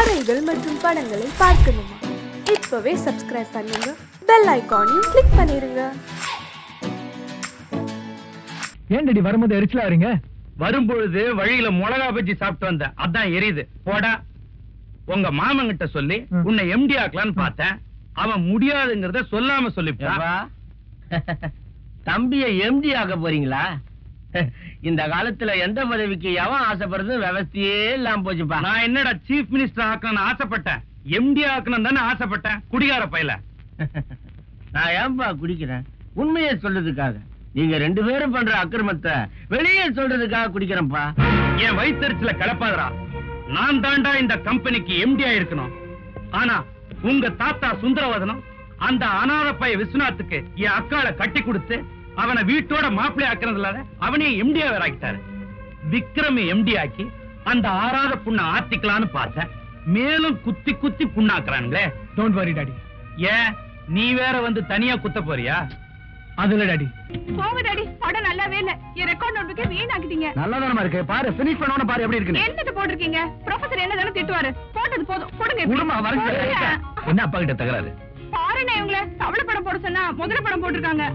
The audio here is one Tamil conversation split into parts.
கதைகள் மற்றும் படங்களை பார்க்கணுமா? இப்பவே சப்ஸ்கிரைப் பண்ணுங்க, பெல் ஐகானையும் கிளிக் பண்ணிருங்க. ஏன்டி வரும்போது எரிச்சலா வரீங்க? வரும்பொழுது வழியில மிளகா பஜ்ஜி சாப்பிட்டு வந்த, அதான் எரியுது. போடா. உங்க மாமன் கிட்ட சொல்லி உன்னை எம்டி ஆக்கலான்னு பார்த்தேன். அவன் முடியாதுங்கிறத சொல்லாம சொல்லிவிட்டான். தம்பிய எம்டி ஆக்க போறீங்களா? இந்த காலத்துல எந்த பதவிக்கு எவன் ஆசைப்படுறது விவசாயே இல்லாம போச்சுப்பா. நான் என்னடா சீஃப் மினிஸ்டர் ஆக்கணும்னு ஆசைப்பட்டேன், எம்டி ஆக்கணும் தானே ஆசைப்பட்டேன். குடிகார பையல. நான் ஏன்பா குடிக்கிறேன்? உண்மையை சொல்றதுக்காக. நீங்க ரெண்டு பேரும் பண்ற அக்கிரமத்தை வெளியே சொல்றதுக்காக குடிக்கிறேன்ப்பா. என் வயிற்றுல கலப்பாதரா. நான் தாண்டா இந்த கம்பெனிக்கு எம்டி ஆயிருக்கணும். ஆனா உங்க தாத்தா சுந்தரவதனம் அந்த அநாத பைய விஸ்வநாத்துக்கு என் அக்காளை கட்டி கொடுத்து அவனை வீட்டோட மாப்பிள்ளை ஆக்குறதுல அவனே எம்டி ஆக்கிட்டாரு. விக்ரம எம்டி ஆக்கி அந்த ஆறாத புண்ணை ஆத்திக்கலான்னு பார்த்தேன். மேலும் குத்தி குத்தி புண்ணாக்குறானுங்களே. Don't worry daddy. ஏன் நீ வேற வந்து தனியா குத்த போறியா? அதுல டாடி. போங்க டாடி, படம் நல்லாவே இல்ல. என் ரெக்கார்ட் நோட்புக்கே வீணாக்கிட்டீங்க. நல்லாதானமா இருக்கு. பாரு, ஃபினிஷ் பண்ணவன பாரு எப்படி இருக்குன்னு. என்னது போட்டுருக்கீங்க? ப்ரொஃபசர் என்னதானே திட்டுவாரு. போட்டது போதும். போடுங்க. குடுமா வரங்க. என்ன அப்பா கிட்ட தகராறு? பாருங்க, இவங்கள தவளை படம் போட சொன்னா முதல்ல படம் போட்டுருக்காங்க.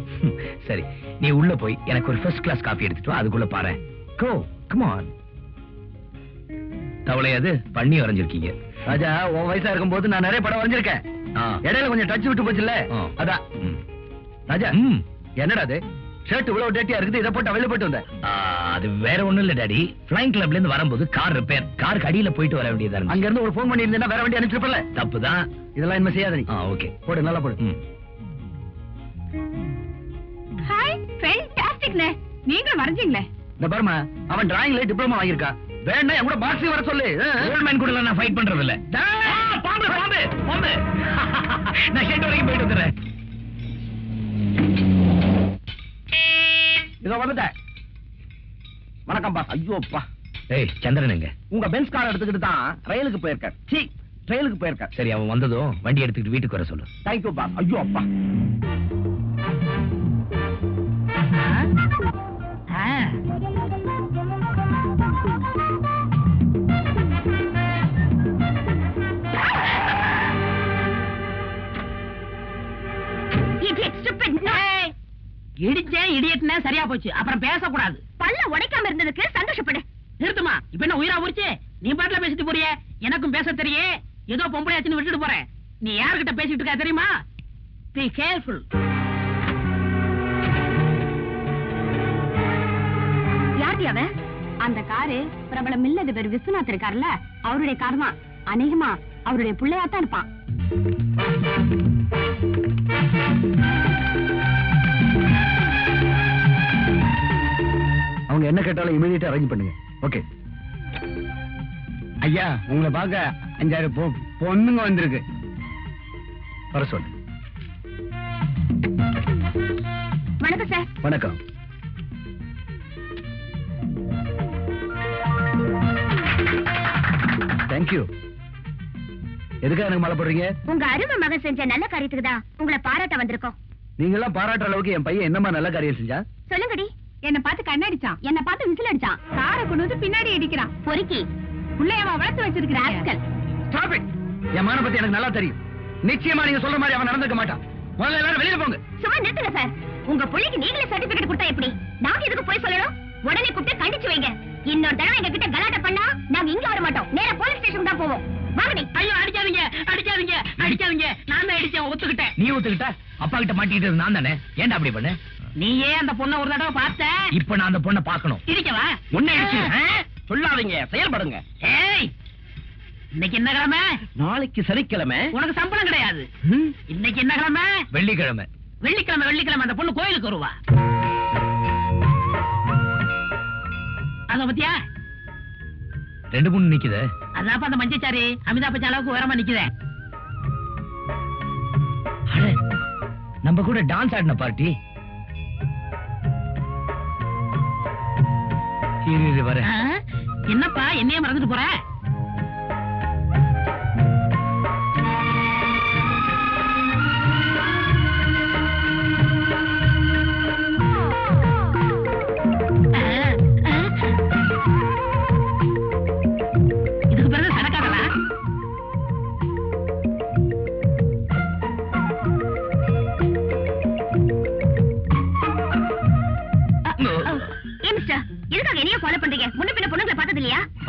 சரி, நீ உள்ள போய் எனக்கு ஒரு ஃபர்ஸ்ட் கிளாஸ் காபி எடுத்துட்டு வா. அதுக்குள்ள பாரு. கோ, கம் ஆன். தவளை அது பண்ணி வரைஞ்சிருக்கீங்க. ராஜா, உன் வயசா இருக்கும்போது நான் நிறைய படம் வரைஞ்சிருக்கேன். இடையில கொஞ்சம் டச் விட்டு போச்சுல்ல, அதான். ராஜா, என்னடா அது ஷர்ட் இவ்வளவு டேட்டியா இருக்குது, இதை போட்டு வெளில போட்டு வந்தேன். அது வேற ஒண்ணும் இல்ல டாடி. ஃப்ளைங் கிளப்ல இருந்து வரும்போது கார் ரிப்பேர். காருக்கு அடியில போயிட்டு வர வேண்டியதா இருக்கு. அங்க இருந்து ஒரு ஃபோன் பண்ணி இருந்தா வேற வண்டி அனுப்பிச்சிருப்பல. தப்புதான். இதெல்லாம் என்ன செய்யாத நீ. ஓகே, போடு, நல்லா போடு. ஹாய், ஃபேண்டாஸ்டிக்னே. நீங்களும் வரைஞ்சீங்களே. இந்த பாருமா, அவன் டிராயிங்ல டிப்ளமா வாங்கியிருக்கா. வேண்டாம், என் கூட பாக்ஸிங் வர சொல்லு. கோல்ட்மேன் கூட நான் ஃபைட் பண்றது இல்ல. பாம்பு பாம்பு பாம்பு. நான் ஷெட் வரைக்கும் போயிட்டு வந்துறேன். இதோ வந்துட்டேன். வணக்கம்பா. ஐயோப்பா. ஏய் சந்திரன் எங்க? உங்க பென்ஸ் கார் எடுத்துக்கிட்டு தான் ரயிலுக்கு போயிருக்கார். சி, ட்ரெயிலுக்கு போயிருக்கார். சரி, அவன் வந்ததும் வண்டி எடுத்துக்கிட்டு வீட்டுக்கு வர சொல்லு. தேங்க்யூ பா. ஐயோ அப்பா. இடிச்சேன் இடியட்னா சரியா போச்சு. அப்புறம் பேசக்கூடாது. பல்ல உடைக்காம இருந்ததுக்கு சந்தோஷப்படு. நிறுத்துமா. இப்ப என்ன உயிரா உரிச்சு நீ பாட்டுல பேசிட்டு போறியே. எனக்கும் பேச தெரியே. ஏதோ பொம்பளையாச்சுன்னு விட்டுட்டு போறேன். நீ யாருகிட்ட பேசிட்டு இருக்கா தெரியுமா? Be careful. யார்டி அவன்? அந்த காரு பிரபல மில்லதிபர் விஸ்வநாத் இருக்காருல்ல, அவருடைய கார் தான். அநேகமா அவருடைய பிள்ளையாத்தான் இருப்பான். அவங்க என்ன கேட்டாலும் இமிடியேட்டா அரேஞ்ச் பண்ணுங்க. ஓகே ஐயா, உங்களை பார்க்க 5-6 பொண்ணுங்க வந்திருக்கு. வர சொல்லு. வணக்கம் சார். வணக்கம். தேங்க்யூ. எதுக்காக எனக்கு மாலை போடுறீங்க? உங்க அருமை மகன் செஞ்ச நல்ல காரியத்துக்கு தான் உங்களை பாராட்ட வந்திருக்கோம். நீங்க எல்லாம் பாராட்டுற அளவுக்கு என் பையன் என்னமா நல்ல காரியம் செஞ்சா? சொல்லுங்கடி. என்ன பார்த்து கண்ணடிச்சான், என்ன பார்த்து விசில் அடிச்சான், காரை கொண்டு வந்து பின்னாடி அடிக்கிறான். பொறுக்கி புள்ளையவா வளர்த்து வச்சிருக்கிறான். Stop it. என் மான பத்தி எனக்கு நல்லா தெரியும். நிச்சயமா நீங்க சொல்ற மாதிரி அவன் நடந்துக்க மாட்டான். முதல்ல எல்லாரும் வெளியில போங்க. சும்மா நிறுத்துங்க சார். உங்க பிள்ளைக்கு நீங்களே சர்டிபிகேட் கொடுத்தா எப்படி? நாங்க எதுக்கு போய் சொல்லணும்? உடனே கூப்பிட்டு கண்டிச்சு வைங்க. இன்னொரு தடவை எங்க கிட்ட கலாட்டா பண்ணா நாங்க இங்க வர மாட்டோம். நேரா போலீஸ் ஸ்டேஷன் தான் போவோம். வாங்கடி. ஐயோ, அடிக்காதீங்க அடிக்காதீங்க அடிக்காதீங்க. நான் தான் அடிச்சேன், ஒத்துக்கிட்டேன். நீ ஒத்துக்கிட்ட? அப்பா கிட்ட மாட்டிக்கிட்டது நான் தானே. ஏன்டா அப்படி பண்ண? நீயே அந்த பொண்ணை ஒரு தடவை பார்த்த. இப்ப நான் அந்த பொண்ணை பார்க்கணும். இருக்கவா? உன்னை அடிச்சு சொல்லாதீங்க, செயல்படுங்க. ஏய், இன்னைக்கு என்ன கிழமை? நாளைக்கு சனிக்கிழமை. உனக்கு சம்பளம் கிடையாது. இன்னைக்கு என்ன கிழமை? வெள்ளிக்கிழமை. வெள்ளிக்கிழமை வெள்ளிக்கிழமை அந்த பொண்ணு கோயிலுக்கு வருவா. அத பத்தியா 2-3 நிக்குது. அதான் அந்த மஞ்சச்சாரி அமிதாப் பச்சன் அளவுக்கு உயரமா நிக்குதே. நம்ம கூட டான்ஸ் ஆடின பார்ட்டி. வர என்னப்பா என்னையே மறந்துட்டு போற? இதுக்கு பிறகு சரக்காரா?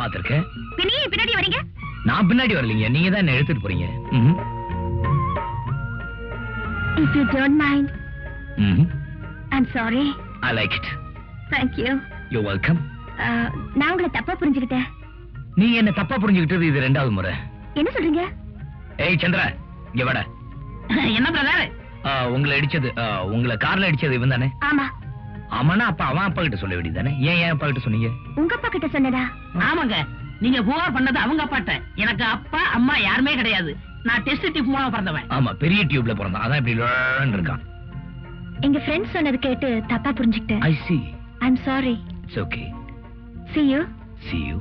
பாத்திருக்கேன். பின்னாடி வரீங்க? நான் பின்னாடி வரலீங்க, நீங்க தான் என்ன எடுத்துட்டு போறீங்க. If you don't mind. I'm sorry. I like it. Thank you. You're welcome. நான் உங்களை தப்பா புரிஞ்சுக்கிட்டேன். நீ என்ன தப்பா புரிஞ்சுக்கிட்டது இது 2வது முறை. என்ன சொல்றீங்க? ஏய் சந்திரா, இங்க வாடா. என்ன பிரதர்? உங்களை அடிச்சது, உங்களை கார்ல அடிச்சது இவன் தானே? ஆமா. ஆமாண்ணா, அப்ப அவன் அப்பா கிட்ட சொல்ல வேண்டியதானே? ஏன் அப்பா கிட்ட சொன்னீங்க? உங்க அப்பா கிட்ட சொன்னதா? ஆமாங்க, நீங்க புகார் பண்ணது அவங்க அப்பாட்ட. எனக்கு அப்பா அம்மா யாருமே கிடையாது. நான் டெஸ்ட் டியூப் மூலமா பிறந்தவன். ஆமா, பெரிய டியூப்ல பிறந்தான், அதான் இப்படி லோன்னு இருக்கான். எங்க ஃப்ரெண்ட்ஸ் சொன்னது கேட்டு தப்பா புரிஞ்சுக்கிட்டேன். I see. I'm sorry. It's okay. See you. See you.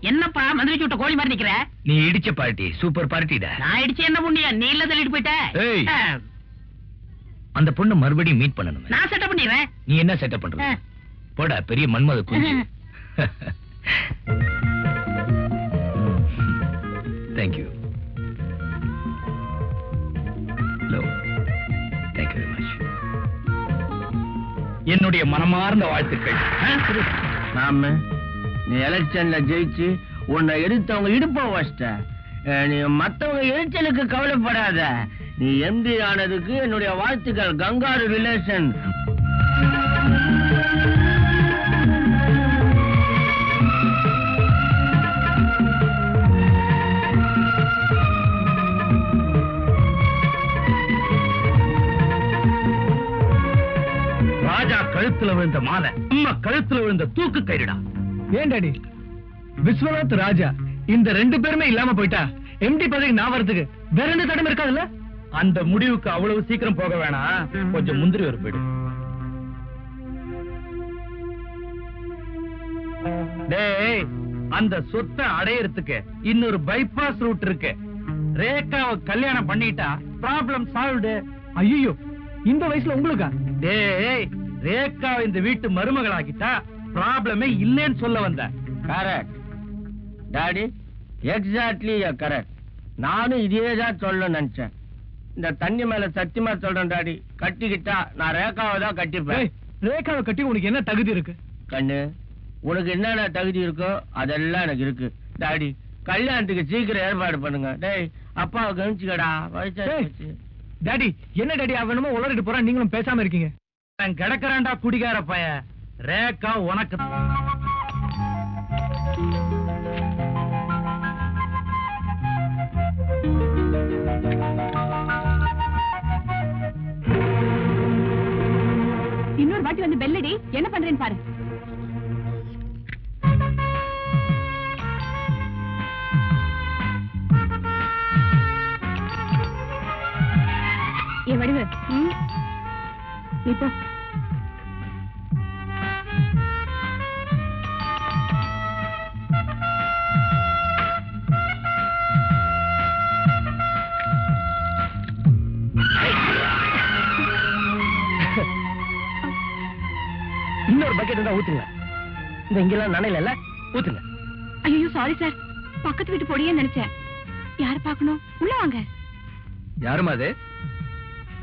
என்னப்பா மந்திரிச்சு விட்ட கோழி மாதிரி நிக்கிற? நீ இடிச்ச பார்ட்டி சூப்பர் பார்ட்டிடா. நான் இடிச்சு என்ன புண்ணியம்? நீ இல்ல தள்ளிட்டு போயிட்ட. அந்த பொண்ணு மறுபடியும் மீட் பண்ணணும். நான் செட்டப் பண்ணிடுறேன். நீ என்ன செட்டப் பண்ற? போடா பெரிய மன்மத குஞ்சு. Thank you. Hello. Thank you very much. என்னுடைய மனமார்ந்த வாழ்த்துக்கள். நாம நீ எலெக்ஷன்ல ஜெயிச்சு உன்னை எடுத்தவங்க இடுப்ப வச்சிட்ட. நீ மத்தவங்க எரிச்சலுக்கு கவலைப்படாத. நீ எம்பி ஆனதுக்கு என்னுடைய வாழ்த்துக்கள். Kangaroo relation. ராஜா கழுத்துல விழுந்த மாலை அம்மா கழுத்துல விழுந்த தூக்கு கயிறுடா. ஏன் டாடி, விஸ்வநாத் ராஜா இந்த 2 பேருமே இல்லாம போயிட்டா எம்டி பதவிக்கு நான் வரதுக்கு வேற எந்த தடம் இருக்காதுல்ல? அந்த முடிவுக்கு அவ்வளவு சீக்கிரம் போக வேணாம், கொஞ்சம் முந்திரி ஒரு போயிடு. டேய், அந்த சொத்தை அடையறதுக்கு இன்னொரு பைபாஸ் ரூட் இருக்கு. ரேகாவை கல்யாணம் பண்ணிட்டா ப்ராப்ளம் சால்வ்டு. ஐயோ, இந்த வயசுல உங்களுக்கா? டேய், ரேகாவை இந்த வீட்டு மருமகளாக்கிட்டா ப்ராப்ளமே இல்லைன்னு சொல்ல வந்த. Correct daddy, exactly correct. நானும் இதேதான் சொல்ல நினைச்சேன். இந்த தண்ணி மேல சத்தியமா சொல்றேன் டாடி, கட்டிக்கிட்டா நான் ரேகாவை தான் கட்டிப்பேன். ரேகாவை கட்டி உனக்கு என்ன தகுதி இருக்கு? கண்ணு, உனக்கு என்னென்ன தகுதி இருக்கோ அதெல்லாம் எனக்கு இருக்கு. டாடி, கல்யாணத்துக்கு சீக்கிரம் ஏற்பாடு பண்ணுங்க. டேய், அப்பாவை கவனிச்சுக்கடா, வயசாச்சு. டாடி, என்ன டாடி அவனுமோ உளறிட்டு போறான், நீங்களும் பேசாம இருக்கீங்க. கிடக்குறான்டா குடிகார பைய. ரேகா உனக்கு இன்னொரு வாட்டி வந்து பெல்லடி என்ன பண்றேன்னு பாரு. ஏ வடிவு, நீ போ. இன்னொரு பக்கெட் தான் ஊத்துங்க. இந்த இங்கெல்லாம் நனையில ஊத்துங்க. ஐயோ சாரி சார், பக்கத்து வீட்டு பொடியே நினைச்சேன். யார பாக்கணும்? உள்ள வாங்க. யாருமா அது?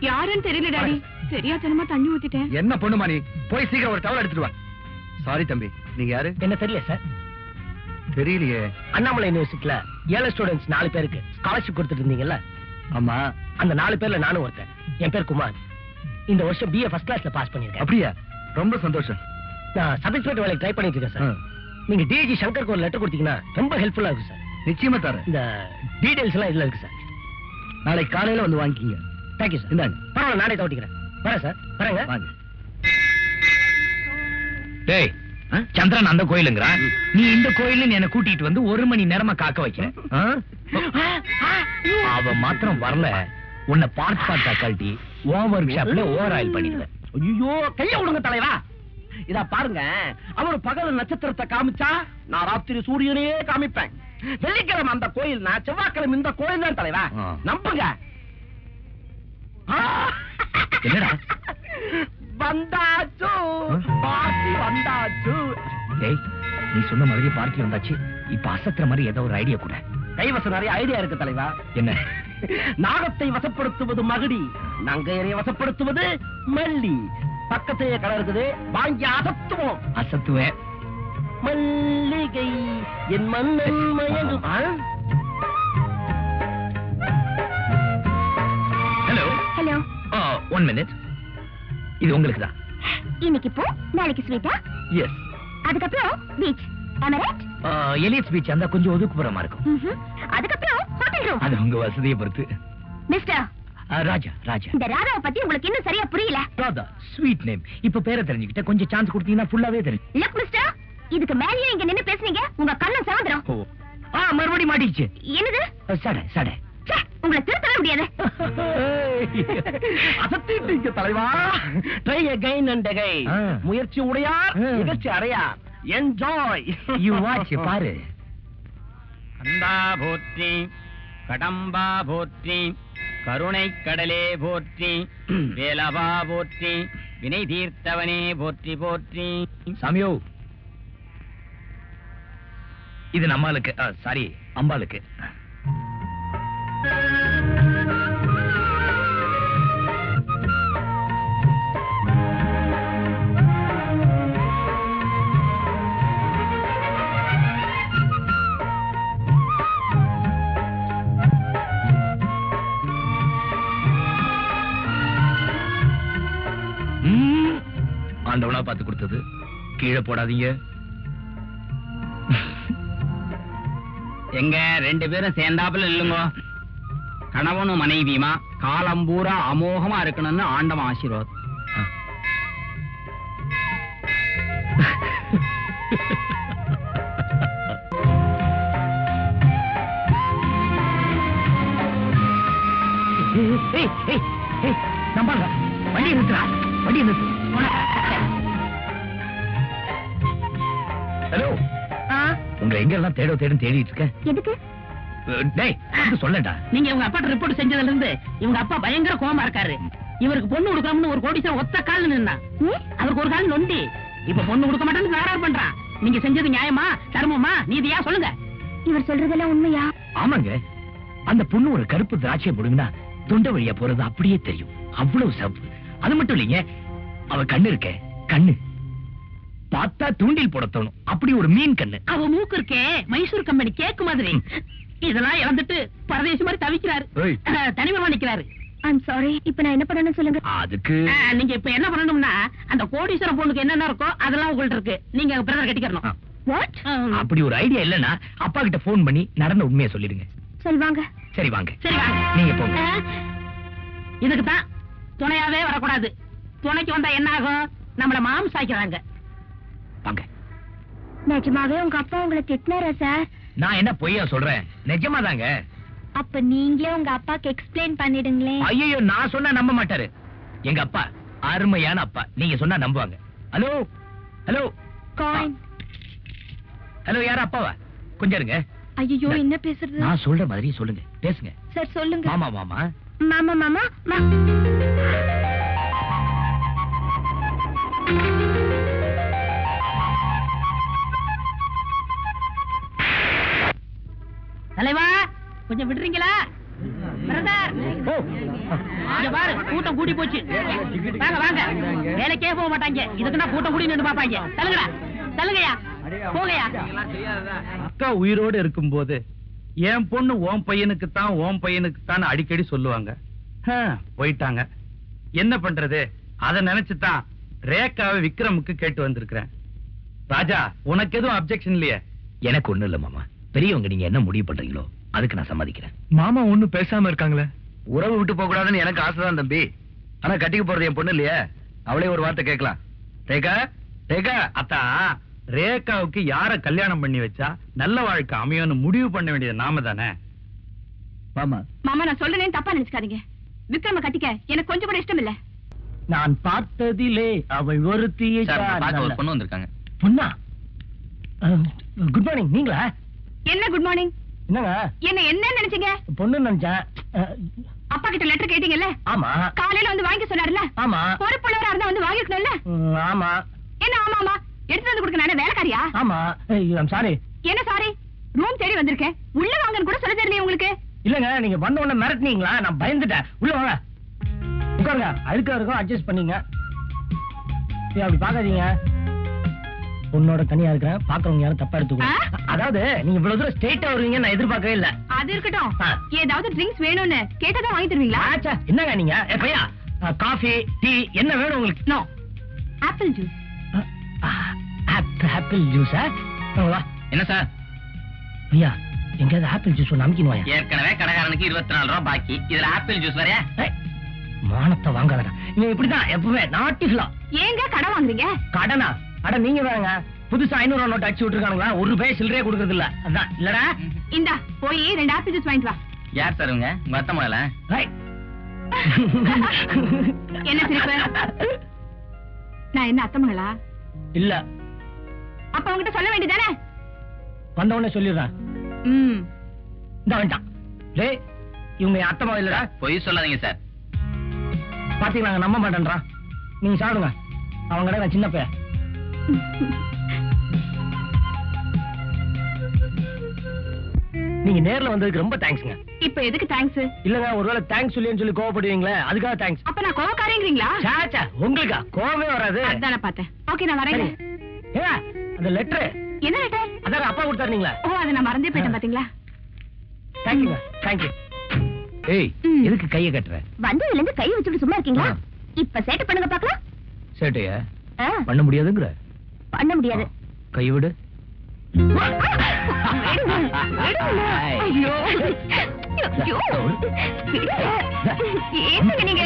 யாருன்னு தெரியல டாடி, தெரியாதனமா தண்ணி ஊத்திட்டேன். என்ன பொண்ணுமா நீ? போய் சீக்கிரம் ஒரு டவல் எடுத்துட்டு வா. சாரி தம்பி, நீங்க யாரு? என்ன தெரியல சார். தெரியலையே. அண்ணாமலை யூனிவர்சிட்டில ஏழை ஸ்டூடெண்ட்ஸ் 4 பேருக்கு ஸ்காலர்ஷிப் கொடுத்துட்டு இருந்தீங்கல்ல? ஆமா. அந்த 4 பேர்ல நானும் ஒருத்தன். என் பேர் குமார். இந்த வருஷம் BA ஃபர்ஸ்ட் கிளாஸ்ல பாஸ் பண்ணிருக்கேன். அப்படியா? ரொம்ப சந்தோஷம். நான் சப் இன்ஸ்பெக்டர் வேலைக்கு ட்ரை பண்ணிட்டு இருக்கேன் சார். நீங்க DG சங்கருக்கு ஒரு லெட்டர் கொடுத்தீங்கன்னா ரொம்ப ஹெல்ப்ஃபுல்லா இருக்கும் சார். நிச்சயமா தரேன். இந்த டீடைல்ஸ் எல்லாம் இதுல இருக்கு சார். நாளைக்கு காலையில வந்து வாங்கிக்கீங்க. Thank you sir. இந்தாங்க. பரவாயில்ல, நானே தவிக்கிறேன். வரேன் சார். வரேங்க. வாங்க. டேய், சந்திரன் அந்த கோயிலுங்கிறான், நீ இந்த கோயில்னு என்ன கூட்டிட்டு வந்து 1 மணி நேரமா காக்க வைக்கிறேன். அவ மாத்திரம் வரல, உன்னை பார்ட்டா கழட்டி ஓவர் ஷாப்ல ஓவர் ஆயில் பண்ணிடுவேன். ஐயோ, கைய விடுங்க தலைவா. இதா பாருங்க, அவர் பகல் நட்சத்திரத்தை காமிச்சா நான் ராத்திரி சூரியனையே காமிப்பேன். வெள்ளிக்கிழமை அந்த கோயில், நான் செவ்வாய்க்கிழமை இந்த கோயில் தான் தலைவா. நம்புங்க. என்னடா வந்தாச்சு, பார்ட்டி வந்தாச்சு. டேய், நீ சொன்ன மாதிரி பார்ட்டி வந்தாச்சு. இப்ப அசத்துற மாதிரி ஏதோ ஒரு ஐடியா கூட. கைவசம் நிறைய ஐடியா இருக்கு தலைவா. என்ன? நாகத்தை வசப்படுத்துவது மகுடி, நங்கையரை வசப்படுத்துவது மல்லி. பக்கத்திலேயே கடை இருக்குது, வாங்கி அசத்துவோம். அசத்துவேன். மல்லிகை என் மன்னன் மயங்கும். Hello hello. 1 minute. இது உங்களுக்கு தான். இன்னைக்கு போ, நாளைக்கு ஸ்வீட்டா? எஸ். அதுக்கப்புறம் beach. Am I right? Elliot's beach அந்த கொஞ்சம் ஒதுக்குப்புறமா இருக்கும். அதுக்கப்புறம் ஹோட்டல் ரூம். அது உங்க வசதியை பொறுத்து. மிஸ்டர் ராஜா. ராஜா. இந்த ராதாவை பத்தி உங்களுக்கு இன்னும் சரியா புரியல. Radha sweet name. இப்ப பேரை தெரிஞ்சுக்கிட்ட கொஞ்சம் சான்ஸ் கொடுத்தீங்கன்னா ஃபுல்லாவே தெரியும். லுக் மிஸ்டர், இதுக்கு மேலயே இங்க நின்னு பேசுனீங்க, உங்க கண்ணம் சாந்திரம். மறுபடியும் மாட்டிச்சு. என்னது? சடை சடை. உங்களை திருத்தவே முடியாது. அசத்திட்டீங்க தலைவா. Try again and again. முயற்சி உடையார் நிகழ்ச்சி அறையார். என்ஜாய். யூ வாட்ச் பாரு. கந்தா போற்றி, கடம்பா போற்றி, கருணை கடலே போற்றி, வேலவா போற்றி, வினை தீர்த்தவனே போற்றி போற்றி. சாமியோ, இது நம்மளுக்கு, சாரி அம்பாளுக்கு. ஆண்டவனா பார்த்து கொடுத்தது, கீழே போடாதீங்க. எங்க 2 பேரும் சேர்ந்தாப்புல இல்லுங்க. கணவனும் மனைவியுமா காலம் பூரா அமோகமா இருக்கணும்னு ஆண்டவன் ஆசீர்வாதம். நம்பாங்க. வண்டி நிறுத்துறா, வண்டி நிறுத்து. ஹலோ, உங்களை எங்க எல்லாம் தேடிட்டு இருக்கேன். எதுக்கு? டேய், சொல்லடா. நீங்க உங்க அப்பா ரிப்போர்ட் செஞ்சதுல இருந்து இவங்க அப்பா பயங்கர கோவமா இருக்காரு. இவருக்கு பொண்ணு கொடுக்கணும்னு ஒரு கோடீஸ்வரன் ஒத்த கால் நின்னா, அவருக்கு ஒரு கால் நொண்டி. இப்ப பொண்ணு கொடுக்க மாட்டேன்னு வேறார் பண்றான். நீங்க செஞ்சது நியாயமா, தர்மமா, நீதியா சொல்லுங்க. இவர் சொல்றதெல்லாம் உண்மையா? ஆமாங்க. அந்த பொண்ணு ஒரு கருப்பு திராட்சையை போடுங்கன்னா தொண்டை வழியா போறது அப்படியே தெரியும். அவ்வளவு சிவப்பு. அது மட்டும் இல்லைங்க, அவ கண்ணு இருக்க, கண்ணு பார்த்தா தூண்டில் போட தோணும். அப்படி ஒரு மீன் கண்ணு. அவ மூக்கு இருக்கே மைசூர் கம்பெனி கேக்கு மாதிரி. இதெல்லாம் இழந்துட்டு பரதேசி மாதிரி தவிக்கிறாரு, தனிமமா நிக்கிறாரு. I'm sorry. இப்ப நான் என்ன பண்ணணும் சொல்லுங்க. அதுக்கு நீங்க இப்ப என்ன பண்ணணும்னா, அந்த கோடீஸ்வரன் பொண்ணுக்கு என்னென்ன இருக்கோ அதெல்லாம் உங்கள்ட்ட இருக்கு. நீங்க பிரதர் கட்டிக்கணும். வாட்? அப்படி ஒரு ஐடியா இல்லன்னா அப்பா கிட்ட போன் பண்ணி நடந்த உண்மையை சொல்லிடுங்க. சரி வாங்க. சரி வாங்க. சரி வாங்க. நீங்க போங்க. இதுக்கு தான் துணையாவே வரக்கூடாது. துணைக்கு வந்தா என்ன ஆகும்? நம்மள மாம் சாய்க்கிறாங்க. வாங்க. நிஜமாவே உங்க அப்பா உங்களை திட்டினாரா சார்? நான் என்ன பொய்யா சொல்றேன்? நிஜமா தாங்க. அப்ப நீங்களே உங்க அப்பாக்கு எக்ஸ்பிளைன் பண்ணிடுங்களேன். ஐயோ, நான் சொன்னா நம்ப மாட்டாரு. எங்க அப்பா அருமையான அப்பா. நீங்க சொன்னா நம்புவாங்க. Hello hello coin. ஹலோ, யாரா அப்பாவா? கொஞ்சம் இருங்க. ஐயோ, என்ன பேசுறது? நான் சொல்ற மாதிரி சொல்லுங்க, பேசுங்க. சார் சொல்லுங்க. மாமா மாமா மாமா மாமா. தலைவா, கொஞ்சம் விடுறீங்களா? பிரதர், இங்க பாரு, கூட்டம் கூடி போச்சு. வாங்க வாங்க. வேலைக்கே போக மாட்டாங்க, இதுக்குன்னா கூட்டம் கூடி நின்று பாப்பாங்க. தள்ளுங்கடா, தள்ளுங்கயா, போங்கயா. அக்கா உயிரோடு இருக்கும்போது என் பொண்ணு ஓம் பையனுக்குத்தான், ஓம் பையனுக்குத்தான் அடிக்கடி சொல்லுவாங்க. போயிட்டாங்க, என்ன பண்றது? அத நினைச்சுதான் ரேகாவை விக்ரமுக்கு கேட்டு வந்திருக்கிறேன். ராஜா, உனக்கு எதுவும் அப்செக்ஷன் இல்லையே? எனக்கு ஒண்ணு இல்ல மாமா. பெரியவங்க நீங்க என்ன முடிவு பண்றீங்களோ அதுக்கு நான் சம்மதிக்கிறேன். மாமா ஒண்ணும் பேசாம இருக்காங்களே. உறவு விட்டு போக கூடாதுன்னு எனக்கு ஆசைதான் தம்பி. ஆனா கட்டிக்க போறது என் பொண்ணு இல்லையே. அவளே ஒரு வார்த்தை கேட்கலாம். ரேகா, ரேகா. அத்தா, ரேகாவுக்கு யார கல்யாணம் பண்ணி வச்சா நல்ல வாழ்க்கை அமையும்னு முடிவு பண்ண வேண்டியது நாம தானே. மாமா மாமா, நான் சொல்றேன்னு தப்பா நினைச்சுக்காதீங்க. விக்ரம கட்டிக்க எனக்கு கொஞ்சம் கூட இஷ்டம் இல்ல. நான் பார்த்ததிலே அவள் ஒருத்தியை பொண்ணு வந்திருக்காங்க. பொண்ணா? Good morning. நீங்களா? என்ன குட் மார்னிங்? என்னங்க என்ன நினைச்சீங்க? பொண்ணு நினைச்சேன். அப்பா கிட்ட லெட்டர் கேட்டீங்கல்ல? ஆமா. காலையில வந்து வாங்கி சொன்னாருல்ல? ஆமா. பொறுப்புள்ளவரா இருந்தா வந்து வாங்கிக்கணும்ல? ஆமா. என்ன ஆமா ஆமா? எடுத்து வந்து கொடுக்க நானே வேலைக்காரியா? ஆமா. I'm sorry. என்ன சாரி? ரூம் தேடி வந்திருக்கேன், உள்ள வாங்கன்னு கூட சொல்ல தெரியலையே உங்களுக்கு? இல்லங்க, நீங்க வந்த உடனே மிரட்டினீங்களா, நான் பயந்துட்டேன். உள்ள வாங்க. உட்காருங்க. அழுக்கா இருக்கும், அட்ஜஸ்ட் பண்ணீங்க. அப்படி பாக்காதீங்க. உன்னோட தனியா இருக்கிறேன், பாக்குறவங்க யாரும் தப்பா எடுத்துக்கோ. அதாவது நீங்க இவ்வளவு தூரம் ஸ்ட்ரெயிட்டா வருவீங்க நான் எதிர்பார்க்கவே இல்ல. அது இருக்கட்டும். ஏதாவது ட்ரிங்க்ஸ் வேணும்னு கேட்டதா வாங்கி தருவீங்களா? என்னங்க நீங்க? பையா, காஃபி டீ என்ன வேணும் உங்களுக்கு? No, apple juice. ஆப்பிள் ஜூஸா? என்ன சார்? ஐயா, எங்கேயாவது ஆப்பிள் ஜூஸ் ஒன்று அமுக்கின்னு வாயா. ஏற்கனவே கடைக்காரனுக்கு 24 ரூபாய் பாக்கி, இதுல ஆப்பிள் ஜூஸ் வரையா? மானத்தை வாங்காதடா. நீங்க இப்படிதான் எப்பவுமே நாட்டிஃபுல்லா. ஏங்க கடை வாங்குறீங்க? கடனா? அட நீங்க வேறங்க. புதுசா 500 ரூபா நோட்டு அடிச்சு விட்டுருக்காங்களா? ஒரு ரூபாய் சில்லறையே கொடுக்கறது இல்ல. அதான் இல்லடா. இந்தா போய் 2 ஆப்பிள் ஜூஸ் வாங்கிட்டு வா. யார் சார் உங்க அத்தை மகளா? என்ன சிரிப்பு? நான் என்ன அத்தை மகளா? இல்ல. அப்ப உங்ககிட்ட சொல்ல வேண்டியதானே? வந்த உடனே சொல்லிடுறேன். இந்த வேண்டாம். டேய், இவங்க அத்தை மகள் இல்லடா. பொய் சொல்லாதீங்க சார். பாத்தீங்களா, நம்ப மாட்டேன்றான். நீங்க சாப்பிடுங்க. அவங்க கடை நான் சின்ன பையன். நீங்க நேர்ல வந்ததுக்கு ரொம்ப தேங்க்ஸ்ங்க. இப்ப எதுக்கு தேங்க்ஸ்? இல்லங்க, ஒருவேளை தேங்க்ஸ் சொல்லின்னு சொல்லி கோவப்படுவீங்களே, அதுக்காக தேங்க்ஸ். அப்ப நான் கோவக்காரங்கிறீங்களா? சாச்சா, உங்களுக்கா கோவமே வராது. அதான பார்த்தேன். ஓகே, நான் வரேன். ஏங்க, அந்த லெட்டர். என்ன லெட்டர்? அதான் அப்பா கொடுத்தாருங்களா? ஓ, அதை நான் மறந்தே போயிட்டேன் பாத்தீங்களா? தேங்க்யூங்க. தேங்க்யூ. ஏய், எதுக்கு கையை கட்டுற? வந்ததுல இருந்து கை வச்சுட்டு சும்மா இருக்கீங்களா? இப்ப சேட்டை பண்ணுங்க பாக்கலாம். சேட்டையா பண்ண முடியாதுங்கற? பண்ண முடியாது. கை விடு. ஐயோ, ஏங்க நீங்க?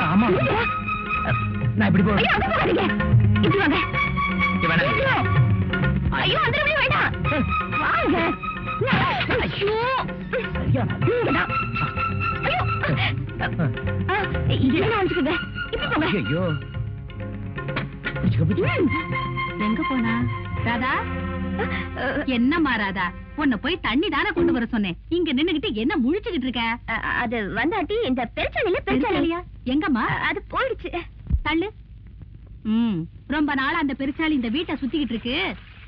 ஆமா, நான் இப்படி போறேன். இப்படி வாங்க. ஐயோ, அந்த வேண்டாம். வாங்க. ஐயோ, எங்க போனா ராதா? என்னம்மா ராதா, உன்னை போய் தண்ணி தானே கொண்டு வர சொன்னேன். இங்க நின்னுகிட்டு என்ன முழிச்சுக்கிட்டு இருக்க? அது வந்தாட்டி இந்த பெருச்சாலியா? எங்கம்மா? அது போயிடுச்சு. தள்ளு. ரொம்ப நாளா அந்த பெருச்சாலி இந்த வீட்டை சுத்திக்கிட்டு இருக்கு.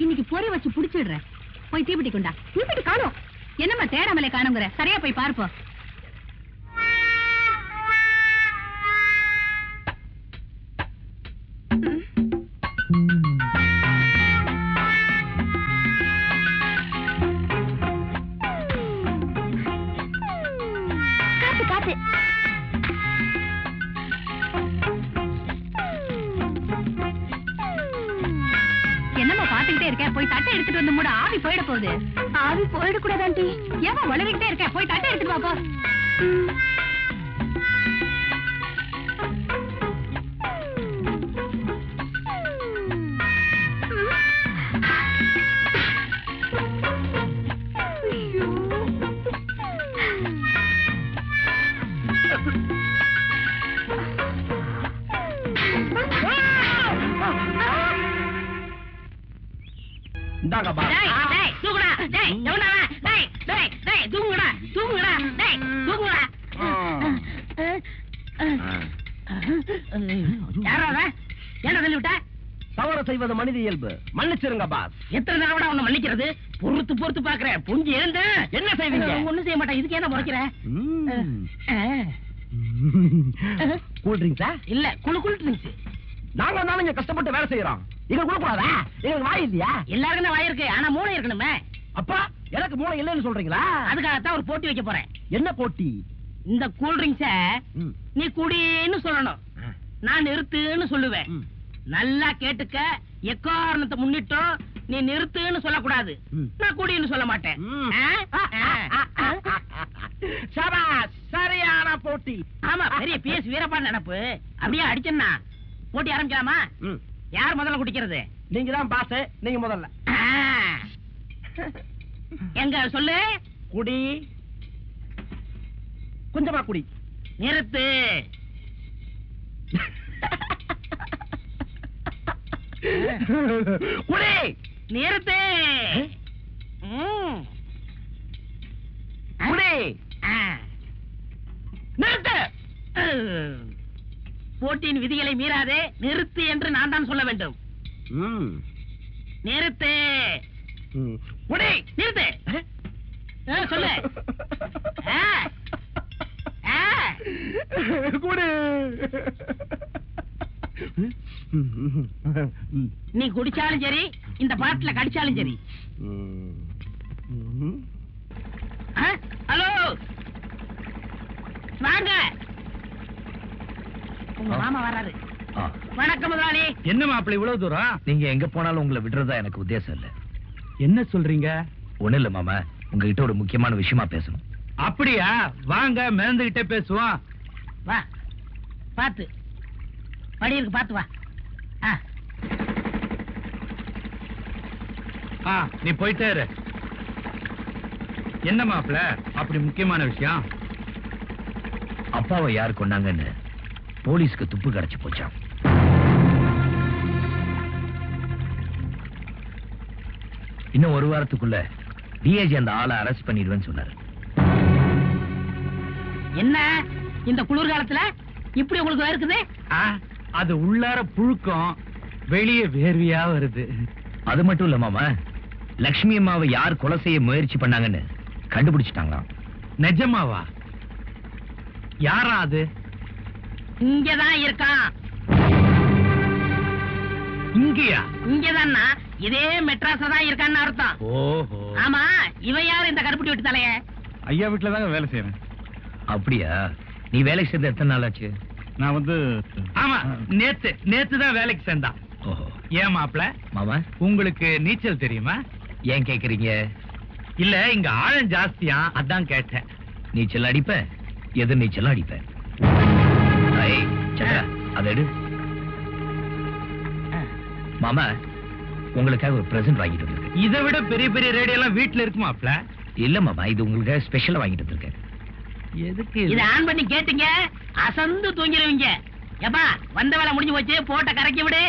இன்னைக்கு பொறி வச்சு புடிச்சிடுறேன். போய் தீப்பெட்டி கொண்டா. தீப்பெட்டி காணோம். என்னம்மா தேடாமலே காணுங்கிற? சரியா போய் பார்ப்போம். காத்து காத்து. என்னம்மா பாத்துக்கிட்டே இருக்க? போய் தட்டை எடுத்துட்டு வந்து மூட. ஆவி போயிட போகுது. ஆவி போயிடக்கூடாது ஆண்டி. ஏமா வளரிக்கிட்டே இருக்க? போய் தட்டை எடுத்துட்டு வா போ. தவறு செய்வது மனித இயல்பு. மன்னிச்சிருங்க பாஸ். எத்தனை தடவை உன்னை மன்னிக்கிறது? பொறுத்து பொறுத்து பாக்குறேன். புரிஞ்சு எழுந்த என்ன செய்வீங்க? ஒண்ணும் செய்ய மாட்டேன். இதுக்கு என்ன முறைக்கிற? கூல் ட்ரிங்க்ஸா? இல்ல, குளு குளு ட்ரிங்க்ஸ். நாங்க தான் இங்க கஷ்டப்பட்டு வேலை செய்யறோம். இங்க கூட கூடாதா? எங்களுக்கு வாய் இல்லையா? எல்லாருக்கும் வாய் இருக்கு, ஆனா மூளை இருக்கணுமே. அப்பா, எனக்கு மூளை இல்லைன்னு சொல்றீங்களா? அதுக்காகத்தான் ஒரு போட்டி வைக்க போறேன். என்ன போட்டி? இந்த கூல் ட்ரிங்க்ஸ நீ குடின்னு சொல்லணும், நான் நிறுத்துன்னு சொல்லுவேன். நல்லா கேட்டுக்க. எக்காரணத்தை முன்னிட்டோம் நீ நிறுத்துன்னு சொல்லக்கூடாது. நான் குடின்னு சொல்ல மாட்டேன். சரியான போட்டி. ஆமா, பெரிய பிஎஸ் வீரபாண்டி நினப்பு. அப்படியே அடிச்சா போட்டி ஆரம்பிக்கலாமா? யார் முதல்ல குடிக்கிறது? நீங்க தான் பாஸ். நீங்க முதல்ல. எங்க சொல்லு. குடி, கொஞ்சமா குடி. நிறுத்து. குடி, நிறுத்து. குடி, நிறுத்து. போட்டியின் விதிகளை மீறாதே. நிறுத்து என்று நான் தான் சொல்ல வேண்டும். நிறுத்து. குடி, நிறுத்து. சொல்லு. நீ குடிச்சாலும் சரி, இந்த பாட்டுல கடிச்சாலும் சரி. ஹலோ, வாங்க. உங்க மாமா வராரு. வணக்கம் முதலாளி. என்ன மாப்பிள்ள இவ்வளவு தூரம்? நீங்க எங்க போனாலும் உங்களை விடுறதா எனக்கு உத்தேசம் இல்ல. என்ன சொல்றீங்க? ஒண்ணு இல்ல மாமா, உங்ககிட்ட ஒரு முக்கியமான விஷயமா பேசணும். அப்படியா? வாங்க, மேந்துகிட்டே பேசுவோம். வா, பாத்து படி இருக்கு, பாத்து வா. நீ போயிட்டே இரு. என்ன மாப்பிள்ள அப்படி முக்கியமான விஷயம்? அப்பாவை யார் கொண்டாங்கன்னு போலீஸ்க்கு துப்பு கிடைச்சு போச்சாம். இன்னும் ஒரு வாரத்துக்குள்ள டிஐஜி அந்த ஆளை அரெஸ்ட் பண்ணிடுவேன்னு சொன்னாரு. என்ன இந்த குளிர்காலத்துல இப்படி உங்களுக்கு இருக்குது? அது உள்ளார புழுக்கம், வெளியே வேர்வையா வருது. அது மட்டும் இல்ல மாமா, லட்சுமி அம்மாவை யார் கொலை செய்ய முயற்சி பண்ணாங்கன்னு கண்டுபிடிச்சிட்டாங்களாம். நிஜமாவா? யாரா அது? இங்கதான் இருக்கான். இங்கயா? இங்கதான். இதே மெட்ராஸ்ல தான் இருக்கான்னு அர்த்தம். ஓஹோ. ஆமா, இவன் யாரு இந்த கருப்பட்டி விட்டு தலைய? ஐயா வீட்டுல தாங்க வேலை செய்யறேன். அப்படியா? நீ வேலைக்கு சேர்ந்து எத்தனை நாள் ஆச்சு? நான் வந்து ஆமா, நேத்து தான் வேலைக்கு சேர்ந்தான். ஓஹோ. ஏன் மாப்பிள, மாமா உங்களுக்கு நீச்சல் தெரியுமா? ஏன் கேக்குறீங்க? இல்ல, இங்க ஆழம் ஜாஸ்தியா, அதான் கேட்டேன். நீச்சல் அடிப்பேன், எதிர் நீச்சல் அடிப்பேன். சந்திரா, அதை எடு. மாமா, உங்களுக்காக ஒரு பிரசன்ட் வாங்கிட்டு வந்திருக்கேன். இதை விட பெரிய பெரிய ரேடியோ எல்லாம் வீட்டுல இருக்கு மாப்பிள. இல்ல மாமா, இது உங்களுக்காக ஸ்பெஷலா வாங்கிட்டு வந்திருக்கேன். எதுக்கு? இத ஆன் பண்ணி கேட்டீங்க, அசந்து தூங்கிடுவீங்க. ஏப்பா, வந்த வேலை முடிஞ்சு போச்சு, போட்ட கரைக்கி விடு.